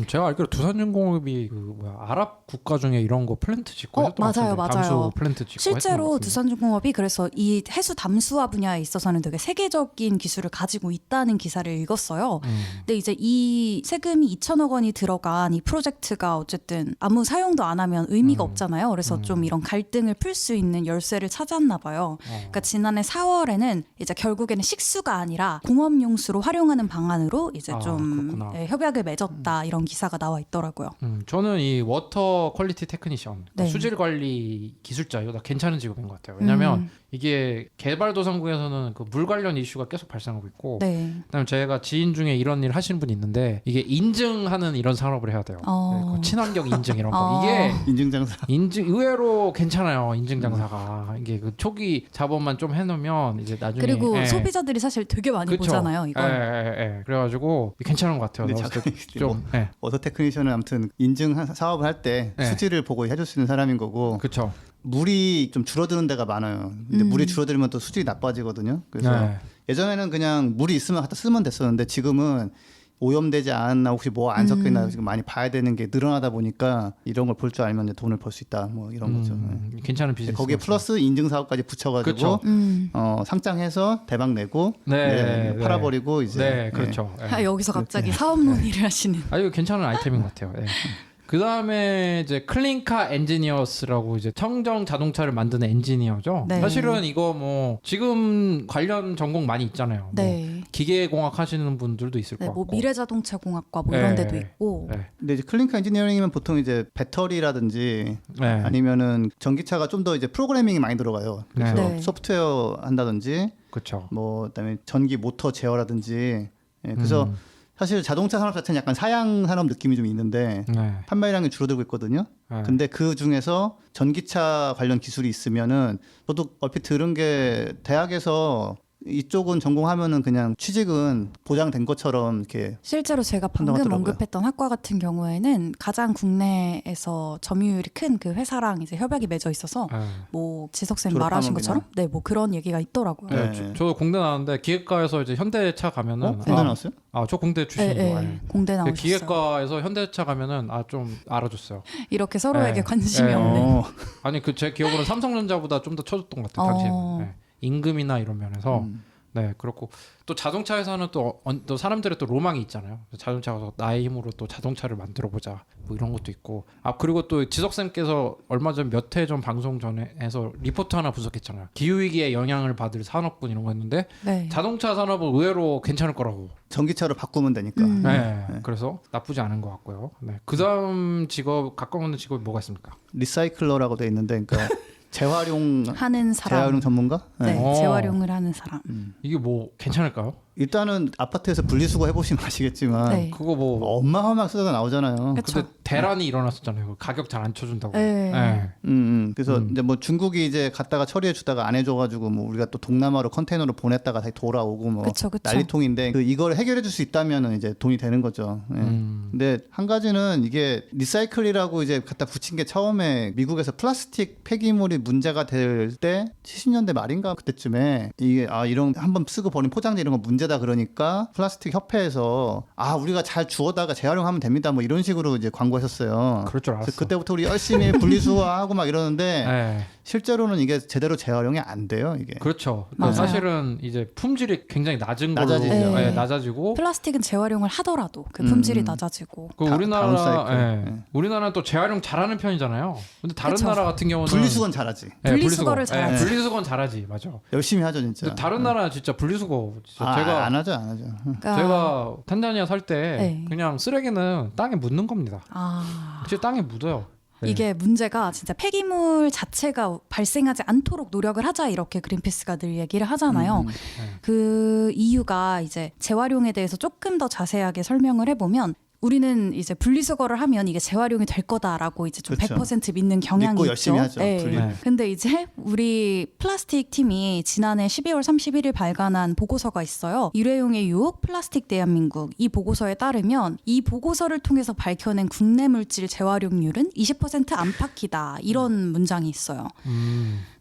제가 알기로 두산중공업이 그 뭐야 아랍 국가 중에 이런 거 플랜트 짓고 했던 것 맞아요, 같은데, 맞아요. 담수 플랜트 짓고 실제로 했던 것 같은데. 두산중공업이 그래서 이 해수 담수화 분야에 있어서는 되게 세계적인 기술을 가지고 있다는 기사를 읽었어요. 근데 이제 이 세금이 2천억 원이 들어간 이 프로젝트가 어쨌든 아무 사용도 안 하면 의미가 없잖아요. 그래서 좀 이런 갈등을 풀 수 있는 열쇠를 찾았나 봐요. 그러니까 지난해 4월에는 이제 결국에는 식수가 아니라 공업용수로 활용하는 방안으로 이제 좀 그렇구나. 협약을 맺었다 이런 기사가 나와 있더라고요. 저는 이 워터 퀄리티 테크니션 네. 수질 관리 기술자 이거 다 괜찮은 직업인 것 같아요. 왜냐하면 이게 개발도상국에서는 그 물 관련 이슈가 계속 발생하고 있고, 네. 그다음에 제가 지인 중에 이런 일 하시는 분이 있는데 이게 인증하는 이런 산업을 해야 돼요. 네, 그 친환경 인증 이런 거 이게 인증장사. 인증 의외로 괜찮아요. 인증 장사가 이게 그 초기 자본만 좀 해놓으면 이제 나중에 그리고 예. 소비자들이 사실 되게 많이 그쵸? 보잖아요. 이걸. 예. 그래가지고 괜찮은 것 같아요. 근데 나왔을 때 잠깐 좀 예. 워터 테크니션은 아무튼 인증 사업을 할 때 네. 수질을 보고 해줄 수 있는 사람인 거고 그렇죠. 물이 좀 줄어드는 데가 많아요. 근데 물이 줄어들면 또 수질이 나빠지거든요. 그래서 네. 예전에는 그냥 물이 있으면 갖다 쓰면 됐었는데 지금은 오염되지 않았나 혹시 뭐 안 섞여 있나 지금 많이 봐야 되는 게 늘어나다 보니까 이런 걸 볼 줄 알면 이제 돈을 벌 수 있다 뭐 이런 거죠. 네. 괜찮은 비즈니스. 거기에 플러스 인증 사업까지 붙여가지고 그쵸. 상장해서 대박 내고 네, 팔아버리고 이제 네, 그렇죠. 예. 아, 여기서 갑자기 사업 논의를 하시는. 아 이거 괜찮은 아이템인 것 같아요. 예. 그 다음에 이제 클린카 엔지니어스라고 이제 청정 자동차를 만드는 엔지니어죠. 네. 사실은 이거 뭐 지금 관련 전공 많이 있잖아요. 뭐 네. 기계공학 하시는 분들도 있을 네, 것 뭐 같고. 미래자동차공학과 뭐 네. 이런 데도 있고. 네. 근데 이제 클린카 엔지니어링이면 보통 이제 배터리라든지 네. 아니면은 전기차가 좀 더 이제 프로그래밍이 많이 들어가요. 그래서 네. 소프트웨어 한다든지 그렇죠. 뭐 그다음에 전기 모터 제어라든지 그래서 사실 자동차 산업 자체는 약간 사양 산업 느낌이 좀 있는데 네. 판매량이 줄어들고 있거든요. 네. 근데 그 중에서 전기차 관련 기술이 있으면은 저도 얼핏 들은 게 대학에서 이쪽은 전공하면은 그냥 취직은 보장된 것처럼 이렇게 실제로 제가 방금 판단하더라고요. 언급했던 학과 같은 경우에는 가장 국내에서 점유율이 큰 그 회사랑 이제 협약이 맺어 있어서 네. 뭐 지석쌤 졸업하면 말하신 것처럼 그냥. 네, 뭐 그런 얘기가 있더라고요. 네, 네. 저도 공대 나왔는데 기계과에서 이제 현대차 가면은 공대 나왔어요? 저 공대 출신이고 네, 네. 공대 나오셨어요. 기계과에서 현대차 가면은 좀 알아줬어요. 이렇게 서로에게 네. 관심이 네. 없는. 아니 그 제 기억으로는 삼성전자보다 좀 더 쳐줬던 것 같아요. 당시에는. 네. 임금이나 이런 면에서 네 그렇고 또 자동차 회사는 또 사람들의 또 로망이 있잖아요. 자동차가 나의 힘으로 또 자동차를 만들어 보자 뭐 이런 것도 있고 그리고 또 지석쌤께서 얼마 전 몇 회 전 방송 전에 해서 리포트 하나 분석했잖아요. 기후 위기에 영향을 받을 산업군 이런 거 했는데 네. 자동차 산업은 의외로 괜찮을 거라고. 전기차로 바꾸면 되니까. 네. 그래서 나쁘지 않은 것 같고요. 네. 그다음 직업 가까운 직업이 뭐가 있습니까? 리사이클러라고 돼 있는데 그러니까 재활용 하는 사람. 재활용 전문가? 네, 어. 재활용을 하는 사람. 이게 뭐 괜찮을까요? 일단은 아파트에서 분리수거 해보시면 아시겠지만 네. 그거 뭐 어마어마하게 쓰다가 나오잖아요. 그쵸. 근데 대란이 일어났었잖아요. 가격 잘 안 쳐준다고. 네. 네. 그래서 이제 뭐 중국이 이제 갔다가 처리해 주다가 안 해줘가지고 뭐 우리가 또 동남아로 컨테이너로 보냈다가 다시 돌아오고 뭐 그쵸, 그쵸. 난리통인데 이걸 해결해 줄 수 있다면은 이제 돈이 되는 거죠. 예. 근데 한 가지는 이게 리사이클이라고 이제 갖다 붙인 게 처음에 미국에서 플라스틱 폐기물이 문제가 될 때 70년대 말인가 그때쯤에 이게 이런 한번 쓰고 버린 포장재 이런 거 문제다 그러니까 플라스틱 협회에서 우리가 잘 주워다가 재활용하면 됩니다 뭐 이런 식으로 이제 광고했었어요. 그럴 줄 알았어. 그래서 그때부터 우리 열심히 분리수거하고 막 이러는데 네. 실제로는 이게 제대로 재활용이 안 돼요 이게. 그렇죠. 맞아요. 사실은 이제 품질이 굉장히 낮은 걸로 낮아지죠. 네. 낮아지고 플라스틱은 재활용을 하더라도 그 품질이 낮아지고. 그 다운사이클. 우리나라는 또 재활용 잘하는 편이잖아요. 근데 다른 그쵸. 나라 같은 경우는 분리수거는 잘하지. 분리수거를 잘하지. 분리수거는 잘하지. 맞아. 열심히 하죠 진짜. 근데 다른 나라 진짜 분리수거 진짜 안 하죠. 그러니까 제가 탄자니아 살 때 네. 그냥 쓰레기는 땅에 묻는 겁니다. 진짜 땅에 묻어요. 네. 이게 문제가 진짜 폐기물 자체가 발생하지 않도록 노력을 하자 이렇게 그린피스가 늘 얘기를 하잖아요. 그 이유가 이제 재활용에 대해서 조금 더 자세하게 설명을 해보면 우리는 이제 분리수거를 하면 이게 재활용이 될 거다라고 이제 좀 그렇죠. 100% 믿는 경향이 믿고 있죠. 열심히 하죠, 분리를. 네. 근데 이제 우리 플라스틱 팀이 지난해 12월 31일 발간한 보고서가 있어요. 일회용의 유혹 플라스틱 대한민국. 이 보고서에 따르면 이 보고서를 통해서 밝혀낸 국내 물질 재활용률은 20% 안팎이다. 이런 문장이 있어요.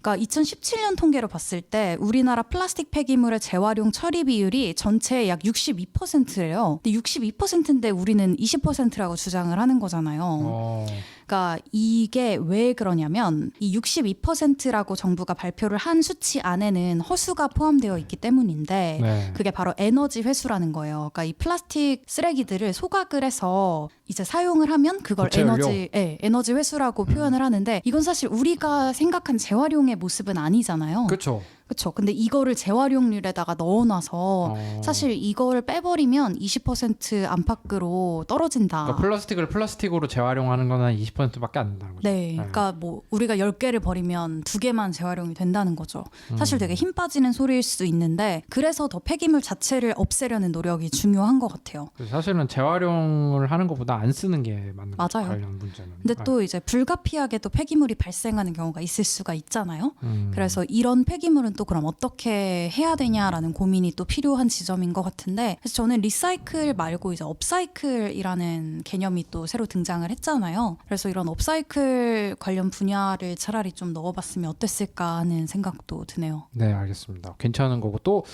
그러니까 2017년 통계로 봤을 때 우리나라 플라스틱 폐기물의 재활용 처리 비율이 전체의 약 62%래요. 근데 62%인데 우리는 20%라고 주장을 하는 거잖아요. 그러니까 이게 왜 그러냐면 이 62%라고 정부가 발표를 한 수치 안에는 허수가 포함되어 있기 때문인데 네. 그게 바로 에너지 회수라는 거예요. 그러니까 이 플라스틱 쓰레기들을 소각을 해서 이제 사용을 하면 그걸 재활용? 에너지 회수라고 표현을 하는데 이건 사실 우리가 생각한 재활용의 모습은 아니잖아요. 그렇죠. 그렇죠. 근데 이거를 재활용률에다가 넣어놔서 사실 이걸 빼버리면 20% 안팎으로 떨어진다. 그러니까 플라스틱을 플라스틱으로 재활용하는 건 한 20%밖에 안 된다는 거죠. 네, 그러니까 뭐 우리가 10개를 버리면 2개만 재활용이 된다는 거죠. 사실 되게 힘 빠지는 소리일 수 있는데 그래서 더 폐기물 자체를 없애려는 노력이 중요한 것 같아요. 사실은 재활용을 하는 것보다 안 쓰는 게 맞는 거죠. 맞아요. 관련 문제는. 근데 또 이제 불가피하게 또 폐기물이 발생하는 경우가 있을 수가 있잖아요. 그래서 이런 폐기물은 또 그럼 어떻게 해야 되냐라는 고민이 또 필요한 지점인 것 같은데 그래서 저는 리사이클 말고 이제 업사이클이라는 개념이 또 새로 등장을 했잖아요. 그래서 이런 업사이클 관련 분야를 차라리 좀 넣어봤으면 어땠을까 하는 생각도 드네요. 네, 알겠습니다. 괜찮은 거고 또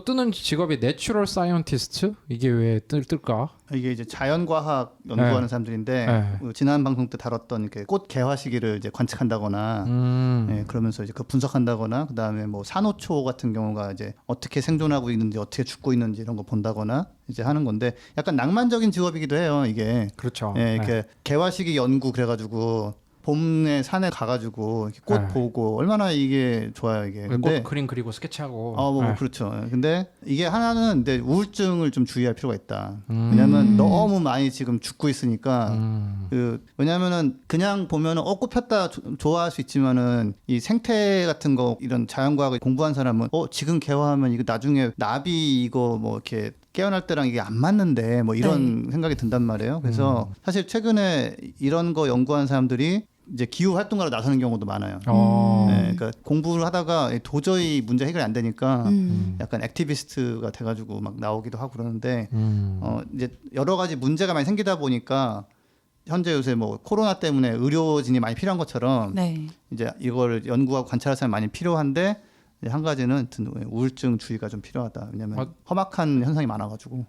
뜨는 직업이 내추럴 사이언티스트? 이게 왜 뜰까? 이게 이제 자연과학 연구하는 네. 사람들인데 네. 지난 방송 때 다뤘던 이렇게 꽃 개화 시기를 이제 관측한다거나 그러면서 이제 그 분석한다거나 그다음에 뭐 산호초 같은 경우가 이제 어떻게 생존하고 있는지 어떻게 죽고 있는지 이런 거 본다거나 이제 하는 건데 약간 낭만적인 직업이기도 해요 이게. 그렇죠. 이렇게 개화 시기 연구 그래가지고 봄에 산에 가가지고 이렇게 꽃 네. 보고 얼마나 이게 좋아요 이게. 꽃 그림 그리고 스케치하고. 뭐 그렇죠. 근데 이게 하나는 근데 우울증을 좀 주의할 필요가 있다. 왜냐하면 너무 많이 지금 죽고 있으니까. 왜냐하면은 그냥 보면은 꽃 폈다 좋아할 수 있지만은 이 생태 같은 거 이런 자연과학을 공부한 사람은 지금 개화하면 이거 나중에 나비 이거 뭐 이렇게 깨어날 때랑 이게 안 맞는데 뭐 이런 생각이 든단 말이에요. 그래서 사실 최근에 이런 거 연구하는 사람들이 이제 기후 활동가로 나서는 경우도 많아요. 그러니까 공부를 하다가 도저히 문제 해결이 안 되니까 약간 액티비스트가 돼가지고 막 나오기도 하고 그러는데 이제 여러 가지 문제가 많이 생기다 보니까 현재 요새 뭐 코로나 때문에 의료진이 많이 필요한 것처럼 이제 이걸 연구하고 관찰할 사람이 많이 필요한데 한 가지는 우울증 주의가 좀 필요하다. 왜냐하면 험악한 현상이 많아가지고.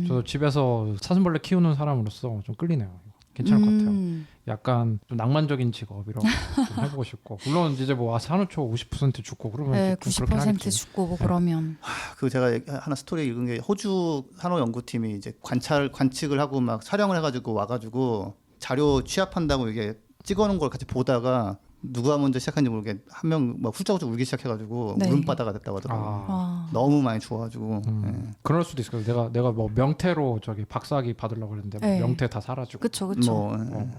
저도 집에서 사슴벌레 키우는 사람으로서 좀 끌리네요. 괜찮을 것 같아요. 약간 좀 낭만적인 직업이라고 좀 해보고 싶고 물론 이제 뭐 산호초 50% 죽고 그러면 네, 좀 그렇긴 90% 하겠지. 죽고 뭐 그러면 그 제가 하나 스토리 읽은 게 호주 산호 연구팀이 이제 관측을 하고 막 촬영을 해가지고 와가지고 자료 취합한다고 이게 찍어놓은 걸 같이 보다가 누가 먼저 시작한지 모르게 한 명 막 훌쩍훌쩍 울기 시작해가지고 울음바다가 됐다고 하더라고요. 너무 많이 죽어가지고. 그럴 수도 있을 거예요. 내가 뭐 명태로 저기 박사학위 받으려고 그랬는데 뭐 명태 다 사라지고. 그렇죠.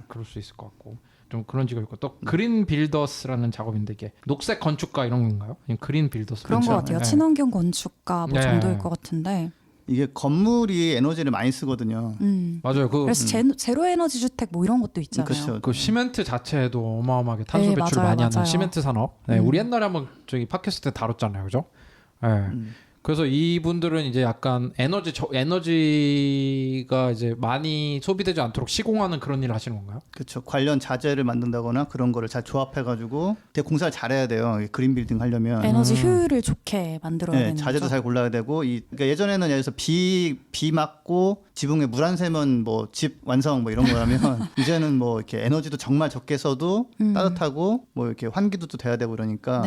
그럴 수 있을 것 같고 좀 그런 직업이 있고 또 그린 빌더스라는 작업인데 이게 녹색 건축가 이런 건가요? 아니면 그린 빌더스 그런 것 같아요. 친환경 건축가 뭐 정도일 것 같은데. 이게 건물이 에너지를 많이 쓰거든요. 맞아요. 그래서 제로 에너지 주택 뭐 이런 것도 있잖아요. 그렇죠. 그 시멘트 자체도 어마어마하게 탄소 배출 맞아요, 많이 하는 맞아요. 시멘트 산업. 우리 옛날에 한번 저기 팟캐스트 때 다뤘잖아요, 그죠? 그래서 이분들은 이제 약간 에너지가 이제 많이 소비되지 않도록 시공하는 그런 일을 하시는 건가요? 그렇죠. 관련 자재를 만든다거나 그런 거를 잘 조합해가지고 되게 공사를 잘해야 돼요. 그린 빌딩 하려면. 에너지 효율을 좋게 만들어야 되는 자재도 거죠. 잘 골라야 되고 그러니까 예전에는 예를 들어서 비 맞고 지붕에 물 안 새면 뭐 집 완성 뭐 이런 거라면 이제는 뭐 이렇게 에너지도 정말 적게 써도 따뜻하고 뭐 이렇게 환기도 또 돼야 되고 그러니까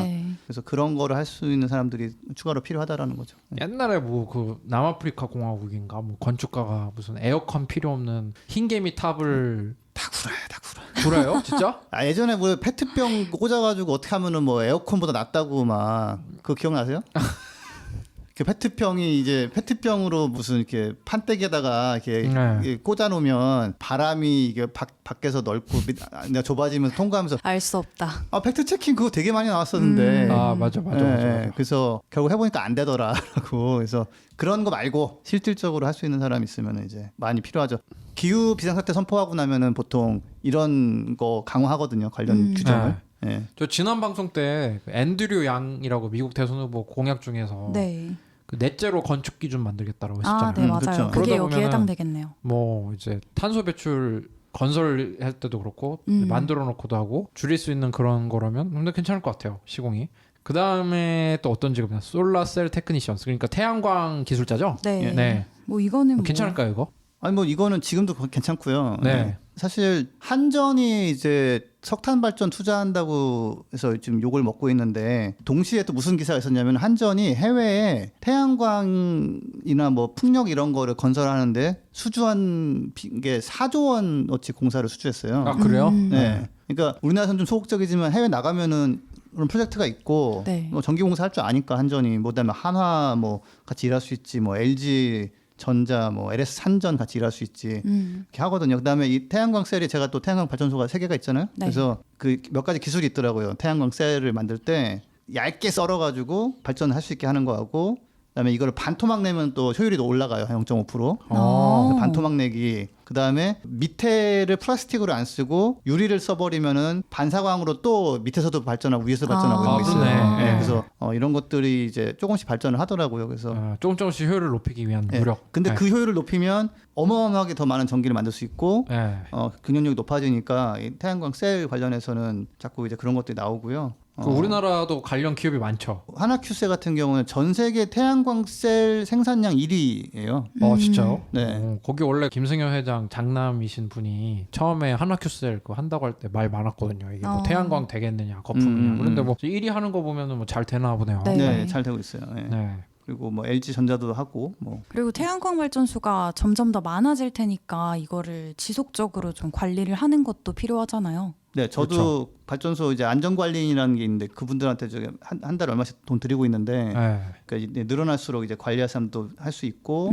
그래서 그런 거를 할 수 있는 사람들이 추가로 필요하다라는 거죠. 옛날에 뭐 그 남아프리카 공화국인가 뭐 건축가가 무슨 에어컨 필요 없는 흰개미 탑을 다 굴어요. 굴어요? 진짜? 예전에 뭐 페트병 꽂아가지고 어떻게 하면은 뭐 에어컨보다 낫다고 막 그거 기억나세요? 그 페트병이 이제 페트병으로 무슨 이렇게 판때기에다가 이렇게 꽂아놓으면 바람이 이게 밖에서 넓고 내가 좁아지면서 통과하면서 알 수 없다. 팩트 체킹 그거 되게 많이 나왔었는데. 맞아. 그래서 결국 해보니까 안 되더라라고. 그래서 그런 거 말고 실질적으로 할 수 있는 사람이 있으면 이제 많이 필요하죠. 기후 비상사태 선포하고 나면은 보통 이런 거 강화하거든요. 관련 규정을. 저 지난 방송 때 앤드류 양이라고 미국 대선 후보 공약 중에서 그 넷제로 건축 기준 만들겠다라고 했었잖아요. 네, 맞아요. 그렇죠. 그게 그러다 여기에 보면은 해당되겠네요. 뭐 이제 탄소 배출 건설할 때도 그렇고 만들어 놓고도 하고 줄일 수 있는 그런 거라면 근데 괜찮을 것 같아요. 시공이. 그 다음에 또 어떤 직업이냐? 솔라셀 테크니션스. 그러니까 태양광 기술자죠? 네. 네. 뭐 이거는 괜찮을까요, 이거? 아니 뭐 이거는 지금도 괜찮고요. 네. 사실 한전이 이제 석탄 발전 투자한다고 해서 지금 욕을 먹고 있는데 동시에 또 무슨 기사가 있었냐면 한전이 해외에 태양광이나 뭐 풍력 이런 거를 건설하는데 수주한 게 4조 원어치 공사를 수주했어요. 아, 그래요? 네. 그러니까 우리나라에서는 좀 소극적이지만 해외 나가면은 그런 프로젝트가 있고 네. 뭐 전기공사 할 줄 아니까 한전이 뭐 그다음에 한화 뭐 같이 일할 수 있지 뭐 LG 전자 뭐 LS 산전 같이 일할 수 있지 이렇게 하거든요. 그다음에 이 태양광 셀이 제가 또 태양광 발전소가 3개가 있잖아요. 네. 그래서 그 몇 가지 기술이 있더라고요. 태양광 셀을 만들 때 얇게 썰어 가지고 발전할 수 있게 하는 거하고 그다음에 이거를 반토막 내면 또 효율이 더 올라가요. 0.5%. 어. 반토막 내기. 그다음에 밑에를 플라스틱으로 안 쓰고 유리를 써버리면은 반사광으로 또 밑에서도 발전하고 위에서 발전하고 이런 거 있어요. 그러네. 네, 네. 그래서 이런 것들이 이제 조금씩 발전을 하더라고요. 그래서 조금씩 효율을 높이기 위한 네. 노력. 근데 네. 그 효율을 높이면 어마어마하게 더 많은 전기를 만들 수 있고 네. 경쟁력이 높아지니까 이 태양광 셀 관련해서는 자꾸 이제 그런 것들이 나오고요. 그 우리나라도 관련 기업이 많죠. 하나큐세 같은 경우는 전 세계 태양광 셀 생산량 1위예요. 진짜요? 네. 거기 원래 김승현 회장 장남이신 분이 처음에 하나큐셀 그거 한다고 할 때 말 많았거든요. 이게 뭐 태양광 되겠느냐, 거품이냐. 그런데 뭐 1위 하는 거 보면은 뭐 잘 되나 보네요. 네. 네, 잘 되고 있어요. 네. 네. 그리고 뭐 LG 전자도 하고 뭐 그리고 태양광 발전소가 점점 더 많아질 테니까 이거를 지속적으로 좀 관리를 하는 것도 필요하잖아요. 네, 저도 그렇죠. 발전소 이제 안전관리인이라는 게 있는데 그분들한테 저기 한 달에 얼마씩 돈 드리고 있는데 네. 그러니까 이제 늘어날수록 이제 관리할 사람도 할 수 있고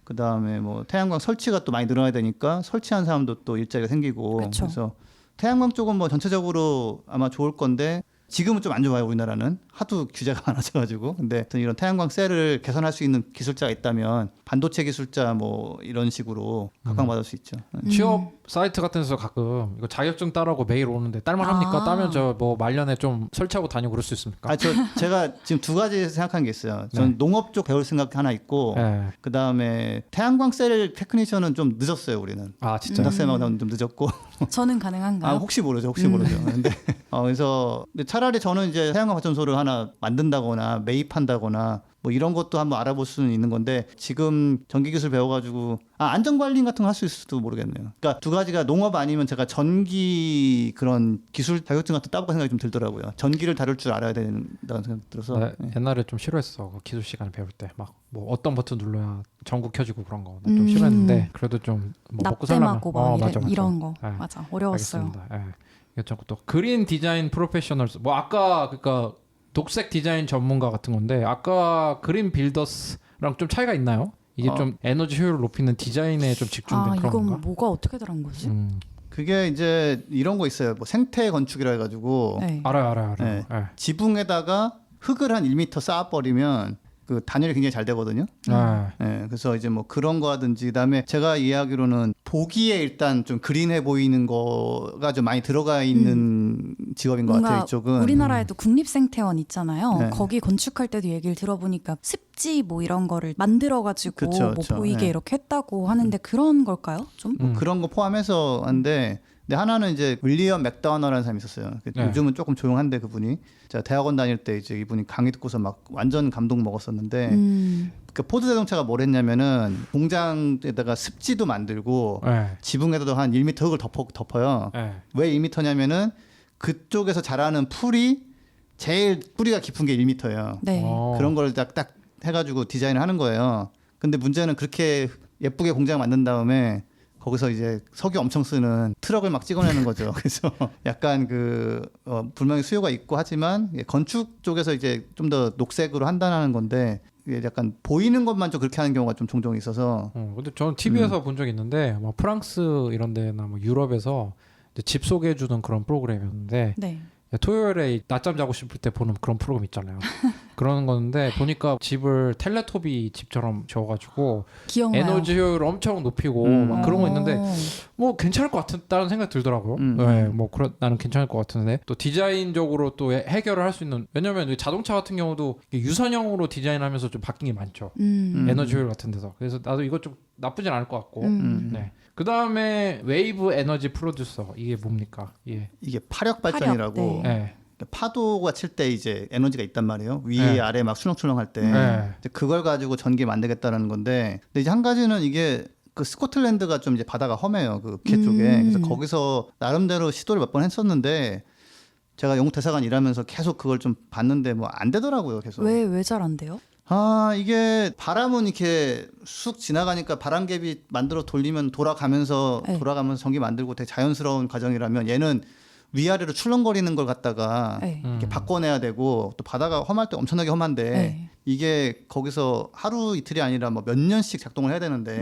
그 다음에 뭐 태양광 설치가 또 많이 늘어나야 되니까 설치한 사람도 또 일자리가 생기고 그쵸. 그래서 태양광 쪽은 뭐 전체적으로 아마 좋을 건데 지금은 좀 안 좋아요. 우리나라는 하도 규제가 많아져가지고 근데 하여튼 이런 태양광 셀을 개선할 수 있는 기술자가 있다면 반도체 기술자 뭐 이런 식으로 각광받을 수 있죠. 취업 사이트 같은 데서 가끔 이거 자격증 따라고 메일 오는데 딸만 합니까? 따면 저 뭐 말년에 좀 설치하고 다니고 그럴 수 있습니까? 제가 지금 두 가지 생각한 게 있어요. 전 네. 농업 쪽 배울 생각 하나 있고 네. 그 다음에 태양광 셀 테크니션은 좀 늦었어요. 우리는 아 진짜. 대학생하고 좀 늦었고 저는 가능한가요? 혹시 모르죠. 근데 그래서 차라리 저는 이제 태양광 발전소를 하나 만든다거나 매입한다거나 뭐 이런 것도 한번 알아볼 수는 있는 건데 지금 전기 기술 배워가지고 안전관리 같은 거 할 수 있을지도 모르겠네요. 그러니까 두 가지가 농업 아니면 제가 전기 그런 기술 자격증 같은 거 따볼까 생각이 좀 들더라고요. 전기를 다룰 줄 알아야 된다는 생각 들어서. 나 옛날에 좀 싫어했어. 그 기술 시간 배울 때 막 뭐 어떤 버튼 눌러야 전구 켜지고 그런 거 나 좀 싫어했는데 그래도 좀 뭐 먹고 살려면 납땜하고 막 맞아. 이런 거 네. 맞아 어려웠어요. 알겠습니다. 예. 이거 자꾸 또 그린 디자인 프로페셔널스 뭐 아까 그러니까 독색 디자인 전문가 같은 건데 아까 그린 빌더스랑 좀 차이가 있나요? 이게 좀 에너지 효율을 높이는 디자인에 좀 집중된 그런 이건 건가? 뭐가 어떻게 들어간 거지? 그게 이제 이런 거 있어요. 뭐 생태 건축이라 해가지고 네. 알아요. 네. 예. 지붕에다가 흙을 한 1m 쌓아버리면 그 단열이 굉장히 잘 되거든요. 네, 그래서 이제 뭐 그런 거 하든지 그다음에 제가 이해하기로는 보기에 일단 좀 그린해 보이는 거가 좀 많이 들어가 있는 직업인 것 같아요. 이쪽은. 우리나라에도 국립생태원 있잖아요. 네. 거기 건축할 때도 얘기를 들어보니까 습지 뭐 이런 거를 만들어가지고 그쵸, 뭐 그쵸. 보이게 네. 이렇게 했다고 하는데 그런 걸까요? 좀? 뭐 그런 거 포함해서 한데 근데 하나는 이제 윌리엄 맥다너라는 사람이 있었어요. 네. 요즘은 조금 조용한데 그분이 제가 대학원 다닐 때 이제 이분이 강의 듣고서 막 완전 감동 먹었었는데 그 포드 자동차가 뭘 했냐면은 공장에다가 습지도 만들고 지붕에다도 한 1m 흙을 덮어요. 왜 1m냐면은 그쪽에서 자라는 풀이 제일 뿌리가 깊은 게 1m예요. 네. 그런 걸 딱 해가지고 디자인을 하는 거예요. 근데 문제는 그렇게 예쁘게 공장 만든 다음에 거기서 이제 석유 엄청 쓰는 트럭을 막 찍어내는 거죠. 그래서 약간 분명히 수요가 있고 하지만 건축 쪽에서 이제 좀 더 녹색으로 한다는 건데 이게 약간 보이는 것만 좀 그렇게 하는 경우가 좀 종종 있어서. 근데 저는 TV에서 본 적 있는데 뭐 프랑스 이런 데나 뭐 유럽에서 이제 집 소개해 주는 그런 프로그램이었는데 네. 토요일에 낮잠 자고 싶을 때 보는 그런 프로그램 있잖아요. 그런 건데 보니까 집을 텔레토비 집처럼 지어가지고 기억나요. 에너지 효율을 엄청 높이고 막 그런 거 있는데 뭐 괜찮을 것 같다는 생각이 들더라고요. 네, 뭐 나는 괜찮을 것 같은데 또 디자인적으로 또 해결을 할 수 있는 왜냐면 자동차 같은 경우도 유선형으로 디자인하면서 좀 바뀐 게 많죠. 에너지 효율 같은 데서 그래서 나도 이거 좀 나쁘진 않을 것 같고 네. 그 다음에 웨이브 에너지 프로듀서 이게 뭡니까? 예. 이게 파력 발전이라고 파력, 네. 파도가 칠 때 이제 에너지가 있단 말이에요. 위에 네. 아래 막 출렁출렁할 때 네. 이제 그걸 가지고 전기 만들겠다는 건데, 근데 이제 한 가지는 이게 그 스코틀랜드가 좀 이제 바다가 험해요. 그 북해 쪽에. 그래서 거기서 나름대로 시도를 몇 번 했었는데 제가 영국 대사관 일하면서 계속 그걸 좀 봤는데 뭐 안 되더라고요. 계속. 왜 잘 안 돼요? 이게 바람은 이렇게 쑥 지나가니까 바람갭이 만들어 돌리면 돌아가면서 네. 전기 만들고 되게 자연스러운 과정이라면 얘는 위아래로 출렁거리는 걸 갖다가 네. 이렇게 바꿔내야 되고, 또 바다가 험할 때 엄청나게 험한데 네. 이게 거기서 하루 이틀이 아니라 뭐 몇 년씩 작동을 해야 되는데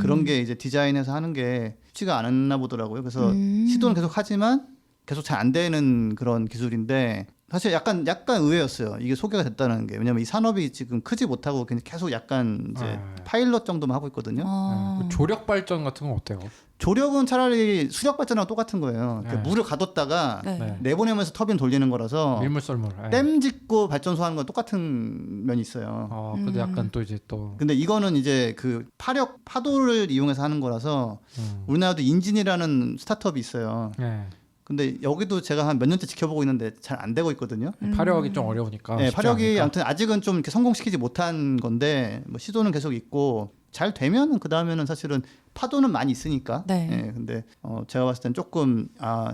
그런 게 이제 디자인해서 하는 게 쉽지가 않았나 보더라고요. 그래서 시도는 계속 하지만 계속 잘 안 되는 그런 기술인데, 사실 약간 의외였어요. 이게 소개가 됐다는 게. 왜냐면 이 산업이 지금 크지 못하고 그냥 계속 약간 이제 파일럿 정도만 하고 있거든요. 아. 그 조력 발전 같은 건 어때요? 조력은 차라리 수력 발전하고 똑같은 거예요. 네. 물을 가뒀다가 네. 네. 내보내면서 터빈 돌리는 거라서 밀물 썰물. 예. 댐 짓고 발전소 하는 건 똑같은 면이 있어요. 근데 약간 또 이제 또 근데 이거는 이제 그 파도를 이용해서 하는 거라서 우리나라도 인진이라는 스타트업이 있어요. 예. 근데 여기도 제가 한 몇 년째 지켜보고 있는데 잘 안 되고 있거든요. 파력이 좀 어려우니까. 네, 쉽지 파력이 않으니까. 아무튼 아직은 좀 이렇게 성공시키지 못한 건데 뭐 시도는 계속 있고, 잘 되면은 그 다음에는 사실은 파도는 많이 있으니까. 네. 예, 근데 제가 봤을 땐 조금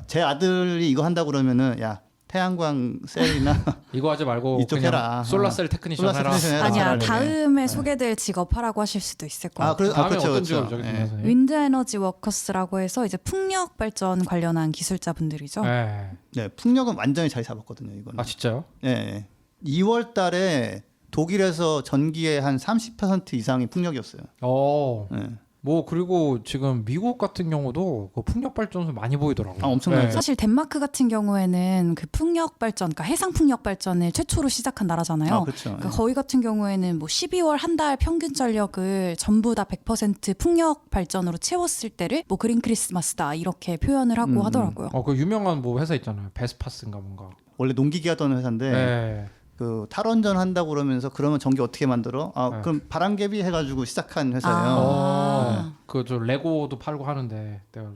제 아들이 이거 한다고 그러면은 야 태양광 셀이나 이거 하지 말고 이쪽 그냥 해라. 솔라셀 테크니션 솔라셀 해라. 테크니션 해라. 아니야, 차라리. 다음에 소개될 직업하라고 하실 수도 있을 것 같아요. 다음에 그렇죠, 어떤 그렇죠. 직업 저기 예. 김 윈드 에너지 워커스라고 해서 이제 풍력 발전 관련한 기술자분들이죠. 예. 네, 풍력은 완전히 자리 잡았거든요. 이거는. 아 진짜요? 예, 예. 2월 달에 독일에서 전기의 한 30% 이상이 풍력이었어요. 예. 예. 뭐 그리고 지금 미국 같은 경우도 그 풍력 발전소 많이 보이더라고요. 엄청나죠. 사실 덴마크 같은 경우에는 그 풍력 발전, 그러니까 해상 풍력 발전을 최초로 시작한 나라잖아요. 그렇죠. 그러니까 거기 같은 경우에는 뭐 12월 한 달 평균 전력을 전부 다 100% 풍력 발전으로 채웠을 때를 뭐 그린 크리스마스다 이렇게 표현을 하고 하더라고요. 그 유명한 뭐 회사 있잖아요. 베스파스인가 뭔가. 원래 농기계 하던 회사인데 네. 그 탈원전 한다고 그러면서 그러면 전기 어떻게 만들어? 네. 그럼 바람개비 해가지고 시작한 회사예요. 그저 레고도 팔고 하는데 내가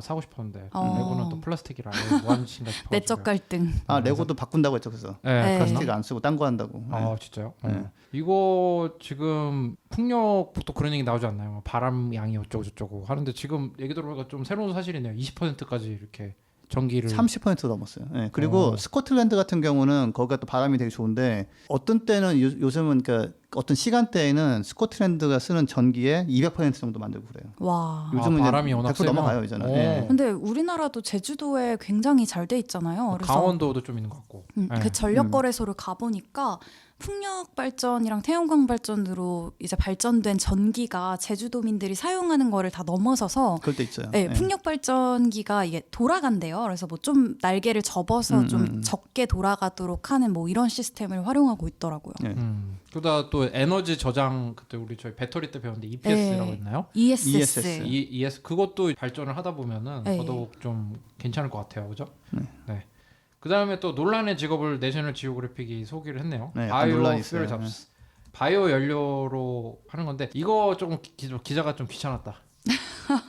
사고 싶었는데 레고는 또 플라스틱이라 뭐 하는가 싶어. 내적 갈등. 레고도 바꾼다고 했죠, 그래서 네. 플라스틱 안 쓰고 딴 거 한다고. 아 진짜요? 이거 지금 풍력부터 그런 얘기 나오지 않나요? 바람 양이 어쩌고 저쩌고 하는데 지금 얘기 들어보니까 좀 새로운 사실이네요. 20%까지 이렇게 전기를 30% 넘었어요. 네. 그리고 스코틀랜드 같은 경우는 거기가 또 바람이 되게 좋은데 어떤 때는 요즘은 그러니까 어떤 시간대에는 스코틀랜드가 쓰는 전기의 200% 정도 만들고 그래요. 와. 요즘은 바람이 이제 워낙 100% 세면? 넘어가요, 이제는. 오. 예. 근데 우리나라도 제주도에 굉장히 잘 돼 있잖아요. 그래서 강원도도 좀 있는 것 같고. 네. 그 전력 거래소를 가 보니까 풍력 발전이랑 태양광 발전으로 이제 발전된 전기가 제주도민들이 사용하는 거를 다 넘어서서 그럴 때 있어요. 네, 예. 풍력 발전기가 이게 돌아간대요. 그래서 뭐 좀 날개를 접어서 좀 적게 돌아가도록 하는 뭐 이런 시스템을 활용하고 있더라고요. 예. 그러다 또 에너지 저장 그때 우리 저희 배터리 때 배웠는데 EPS라고 네. 했나요? ESS. ES 그것도 발전을 하다 보면은 네. 더더욱 좀 괜찮을 것 같아요, 그죠? 네. 그 다음에 또 논란의 직업을 내셔널 지오그래픽이 소개를 했네요. 네, 약간 논란이 바이오 있어요. 퓨얼 잡스. 바이오 연료로 하는 건데 이거 조금 기자가 좀 귀찮았다.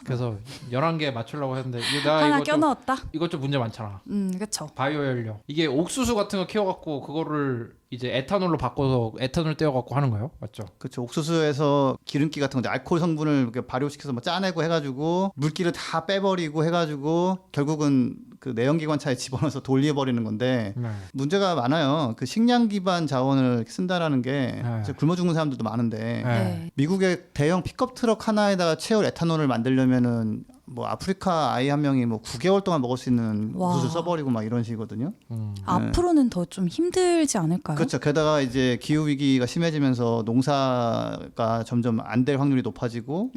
그래서 11개 맞추려고 했는데 하나 이거 껴넣었다. 이것 좀 문제 많잖아. 그렇죠. 바이오 연료. 이게 옥수수 같은 거 키워갖고 그거를 이제 에탄올로 바꿔서 에탄올 떼어갖고 하는 거예요, 맞죠? 그렇죠. 옥수수에서 기름기 같은 거, 알코올 성분을 이렇게 발효시켜서 뭐 짜내고 해가지고 물기를 다 빼버리고 해가지고 결국은 그 내연기관차에 집어넣어서 돌려버리는 건데 네. 문제가 많아요. 그 식량 기반 자원을 쓴다라는 게 네. 굶어 죽는 사람들도 많은데 네. 미국의 대형 픽업 트럭 하나에다가 채울 에탄올을 만들려면은 뭐 아프리카 아이 한 명이 뭐 9개월 동안 먹을 수 있는 와. 옥수수 써버리고 막 이런 식이거든요. 앞으로는 더 좀 힘들지 않을까요? 그렇죠. 게다가 이제 기후 위기가 심해지면서 농사가 점점 안 될 확률이 높아지고,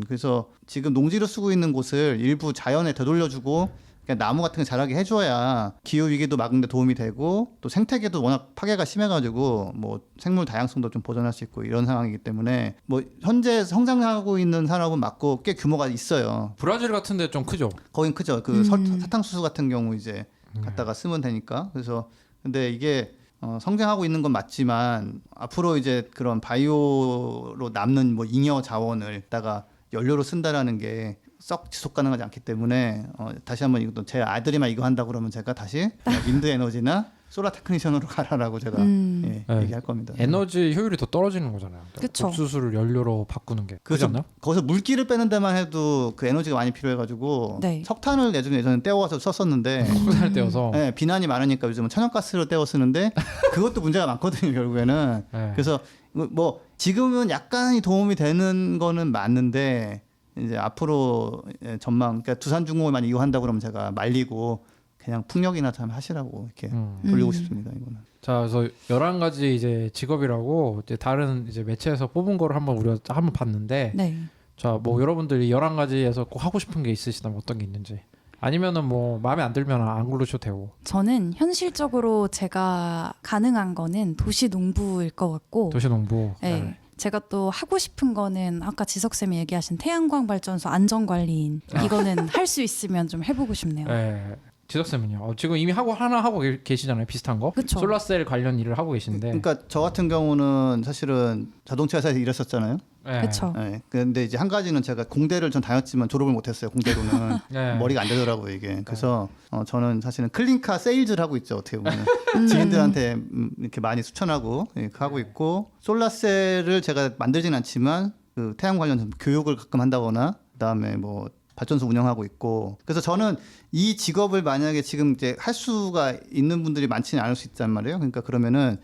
그래서 지금 농지를 쓰고 있는 곳을 일부 자연에 되돌려주고 그냥 나무 같은 거 자라게 해줘야 기후 위기도 막는 데 도움이 되고 또 생태계도 워낙 파괴가 심해가지고 뭐 생물 다양성도 좀 보존할 수 있고 이런 상황이기 때문에 뭐 현재 성장하고 있는 산업은 맞고 꽤 규모가 있어요. 브라질 같은데 좀 크죠. 거긴 크죠. 그 사탕수수 같은 경우 이제 갖다가 쓰면 되니까. 그래서 근데 이게 성장하고 있는 건 맞지만 앞으로 이제 그런 바이오로 남는 뭐 잉여 자원을 다가 연료로 쓴다라는 게 썩 지속 가능하지 않기 때문에 다시 한번 이것도 제 아들이만 이거 한다 그러면 제가 다시 윈드 에너지나 솔라 테크니션으로 가라라고 제가 네. 얘기할 겁니다. 에너지 효율이 더 떨어지는 거잖아요. 그쵸. 옥수수를 연료로 바꾸는 게 그렇지 그래서 않나요? 거기서 물기를 빼는 데만 해도 그 에너지가 많이 필요해가지고 네. 석탄을 예전에 떼어와서 썼었는데 석탄을 떼어서 네, 비난이 많으니까 요즘은 천연가스를 떼어 쓰는데 그것도 문제가 많거든요 결국에는. 네. 그래서 뭐 지금은 약간이 도움이 되는 거는 맞는데 이제 앞으로 전망, 그러니까 두산중공업만 이용한다고 그러면 제가 말리고 그냥 풍력이나 참 하시라고 이렇게 돌리고 싶습니다. 이거는. 자, 그래서 11가지 이제 직업이라고 이제 다른 이제 매체에서 뽑은 거를 한번 우리가 한번 봤는데 네. 자, 뭐 여러분들이 11가지에서 꼭 하고 싶은 게 있으시다면 어떤 게 있는지 아니면은 뭐 마음에 안 들면 안 고르셔도 되고 저는 현실적으로 제가 가능한 거는 도시 농부일 것 같고 도시농부 네. 제가 또 하고 싶은 거는 아까 지석쌤이 얘기하신 태양광 발전소 안전관리인 이거는 할 수 있으면 좀 해보고 싶네요. 네. 지석쌤은요? 지금 이미 하나 하고 계시잖아요. 비슷한 거. 그쵸. 솔라셀 관련 일을 하고 계신데. 그러니까 저 같은 경우는 사실은 자동차 회사에서 일했었잖아요. 네. 그렇죠. 네. 근데 이제 한 가지는 제가 공대를 전 다녔지만 졸업을 못했어요. 공대로는 네. 머리가 안 되더라고요 이게. 그래서 저는 사실은 클린카 세일즈를 하고 있죠 어떻게 보면 지인들한테 이렇게 많이 추천하고 하고 있고 솔라셀을 제가 만들진 않지만 그 태양 관련 교육을 가끔 한다거나 그다음에 뭐 발전소 운영하고 있고 그래서 저는 이 직업을 만약에 지금 이제 할 수가 있는 분들이 많지는 않을 수 있단 말이에요. 그러니까 그러면은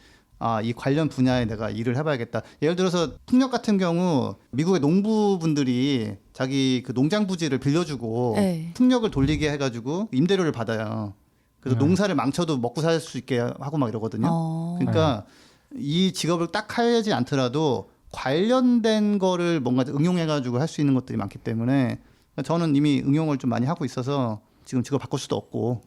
이 관련 분야에 내가 일을 해봐야겠다. 예를 들어서 풍력 같은 경우 미국의 농부분들이 자기 그 농장 부지를 빌려주고 네. 풍력을 돌리게 해가지고 임대료를 받아요. 그래서 농사를 망쳐도 먹고 살 수 있게 하고 막 이러거든요. 그러니까 이 직업을 딱 하지 않더라도 관련된 거를 뭔가 응용해가지고 할 수 있는 것들이 많기 때문에 저는 이미 응용을 좀 많이 하고 있어서 지금 직업 바꿀 수도 없고.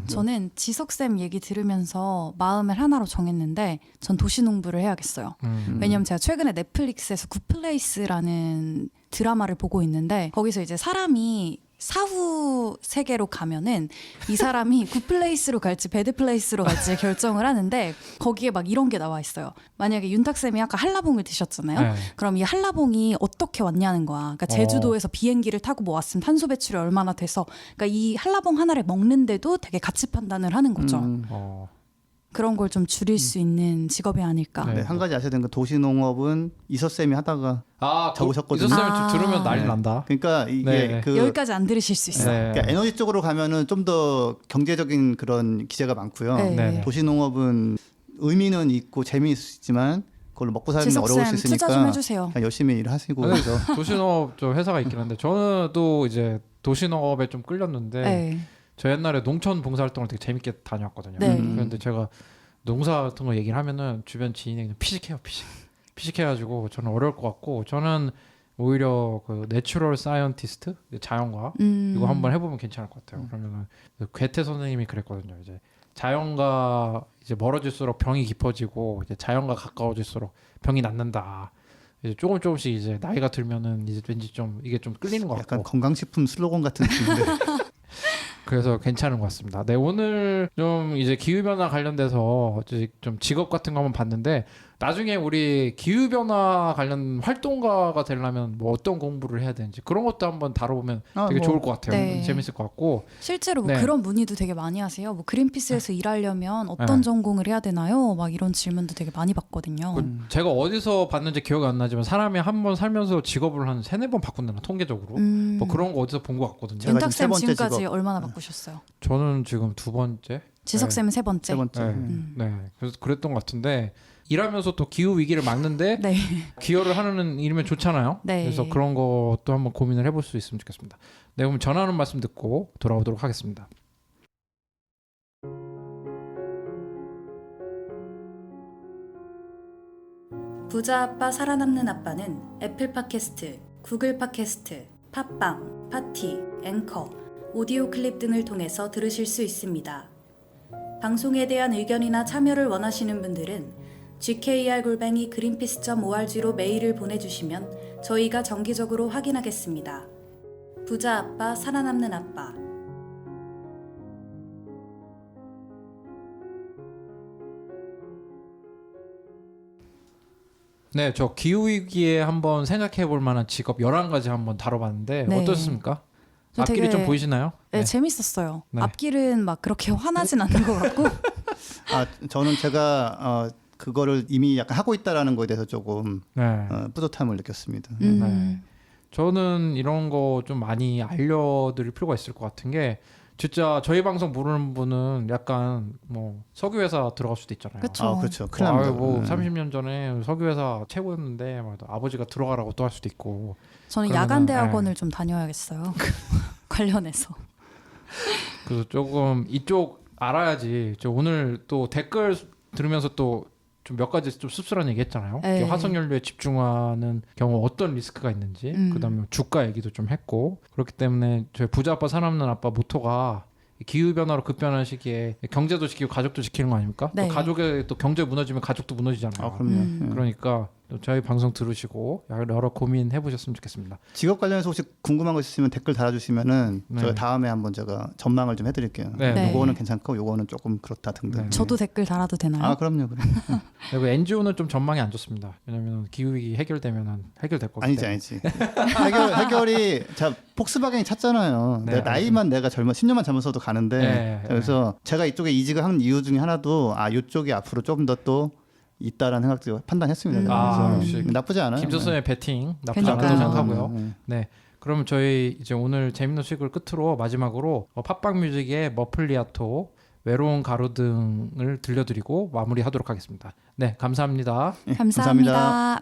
저는 지석쌤 얘기 들으면서 마음을 하나로 정했는데 전 도시농부를 해야겠어요. 왜냐면 제가 최근에 넷플릭스에서 굿플레이스라는 드라마를 보고 있는데 거기서 이제 사람이 사후 세계로 가면은 이 사람이 굿플레이스로 갈지 배드플레이스로 갈지 결정을 하는데 거기에 막 이런 게 나와 있어요. 만약에 윤탁쌤이 아까 한라봉을 드셨잖아요. 네. 그럼 이 한라봉이 어떻게 왔냐는 거야. 그러니까 제주도에서 비행기를 타고 뭐 왔으면 탄소 배출이 얼마나 돼서 그러니까 이 한라봉 하나를 먹는데도 되게 가치 판단을 하는 거죠. 그런 걸 좀 줄일 수 있는 직업이 아닐까. 네. 네, 한 가지 아셔야 되는 건 도시농업은 이서쌤이 하다가 적으셨거든요. 이선생님 들으면 난리 네. 난다. 그러니까 이게 네. 그 여기까지 안 들으실 수 있어요. 네. 그러니까 에너지 쪽으로 가면은 좀 더 경제적인 그런 기재가 많고요. 네. 네. 도시농업은 의미는 있고 재미있지만 그걸로 먹고 사는 게 어려울 수 지석쌤 있으니까 투자 좀 해주세요. 그냥 열심히 일하시고 아니, 그래서 도시농업 저 회사가 있긴 한데 저는 또 이제 도시농업에 좀 끌렸는데 네. 저 옛날에 농촌 봉사활동을 되게 재밌게 다녔거든요. 네. 그런데 제가 농사 같은 거 얘기를 하면은 주변 지인이 그냥 피식해가지고 저는 어려울 것 같고 저는 오히려 그 내추럴 사이언티스트 자연과 이거 한번 해보면 괜찮을 것 같아요. 그러면은 그 괴테 선생님이 그랬거든요. 이제 자연과 이제 멀어질수록 병이 깊어지고 이제 자연과 가까워질수록 병이 낫는다. 이제 조금씩 이제 나이가 들면은 이제 왠지 좀 이게 좀 끌리는 것 약간 같고. 건강식품 슬로건 같은 느낌인데 그래서 괜찮은 것 같습니다. 네, 오늘 좀 이제 기후변화 관련돼서 좀 직업 같은 거 한번 봤는데 나중에 우리 기후변화 관련 활동가가 되려면 뭐 어떤 공부를 해야 되는지 그런 것도 한번 다뤄보면 되게 좋을 것 같아요. 네. 재밌을 것 같고. 실제로 뭐 네. 그런 문의도 되게 많이 하세요. 뭐 그린피스에서 일하려면 어떤 네. 전공을 해야 되나요? 막 이런 질문도 되게 많이 받거든요. 제가 어디서 봤는지 기억이 안 나지만 사람이 한 번 살면서 직업을 한 3-4번 바꾼다나 통계적으로 뭐 그런 거 어디서 본 것 같거든요. 제가 지금 세 윤탁쌤 번째 지금까지 직업. 얼마나 바꾸셨어요? 저는 지금 2번째. 지석쌤은 세 번째. 세 번째. 네. 네. 그래서 그랬던 것 같은데 일하면서 또 기후 위기를 막는데 네. 기여를 하는 일이면 좋잖아요. 네. 그래서 그런 것도 한번 고민을 해볼 수 있으면 좋겠습니다. 네, 그럼 전하는 말씀 듣고 돌아오도록 하겠습니다. 부자 아빠 살아남는 아빠는 애플 팟캐스트, 구글 팟캐스트, 팟빵, 파티, 앵커, 오디오 클립 등을 통해서 들으실 수 있습니다. 방송에 대한 의견이나 참여를 원하시는 분들은 gkr@greenpeace.org로 메일을 보내주시면 저희가 정기적으로 확인하겠습니다. 부자 아빠 살아남는 아빠. 네, 저 기후 위기에 한번 생각해 볼 만한 직업 11가지 한번 다뤄봤는데 네. 어떻습니까? 저 앞길이 되게- 좀 보이시나요? 네, 재밌었어요. 네. 앞길은 막 그렇게 화나진 않는 것 같고 저는 제가 그거를 이미 약간 하고 있다라는 거에 대해서 조금 네. 뿌듯함을 느꼈습니다. 음. 저는 이런 거 좀 많이 알려드릴 필요가 있을 것 같은 게 진짜 저희 방송 모르는 분은 약간 뭐 석유회사 들어갈 수도 있잖아요. 그쵸. 그렇죠. 큰일 납니다. 뭐 네. 30년 전에 석유회사 최고였는데 막 아버지가 들어가라고 또 할 수도 있고. 저는 그러면은- 야간 대학원을 좀 다녀야겠어요. 관련해서. 그래서 조금 이쪽 알아야지. 저 오늘 또 댓글 들으면서 또 좀 몇 가지 좀 씁쓸한 얘기 했잖아요. 네. 화석연료에 집중하는 경우 어떤 리스크가 있는지, 그다음에 주가 얘기도 좀 했고, 그렇기 때문에 저희 부자 아빠 사람 없는 아빠 모토가 기후 변화로 급변하는 시기에 경제도 지키고 가족도 지키는 거 아닙니까? 네. 또 가족의 또 경제 무너지면 가족도 무너지잖아요. 그럼요. 음. 그러니까 또 저희 방송 들으시고 여러 고민해 보셨으면 좋겠습니다. 직업 관련해서 혹시 궁금한 거 있으시면 댓글 달아주시면은 네. 저 다음에 한번 제가 전망을 좀 해드릴게요. 네. 네. 요거는 괜찮고 요거는 조금 그렇다 등등. 네. 저도 댓글 달아도 되나요? 그럼요. 그리고 NGO는 좀 전망이 안 좋습니다. 왜냐하면 기후 위기 해결되면은 해결될 거기 때문에. 아니지. 해결이 자 폭스바겐이 찾잖아요. 네, 나이만 내가 10년만 젊어서도 가는데 네, 그래서 제가 이쪽에 이직을 한 이유 중에 하나도 이쪽이 앞으로 조금 더 또 있다라는 생각도 판단했습니다. 그래서 역시 나쁘지 않아요. 김조선의 배팅 나쁘지 않다고 그러니까요. 생각하고요. 네. 그럼 저희 이제 오늘 재밌는 수익을 끝으로 마지막으로 팟빵 뮤직의 머플리아토 외로운 가로등을 들려드리고 마무리하도록 하겠습니다. 네, 감사합니다. 네, 감사합니다.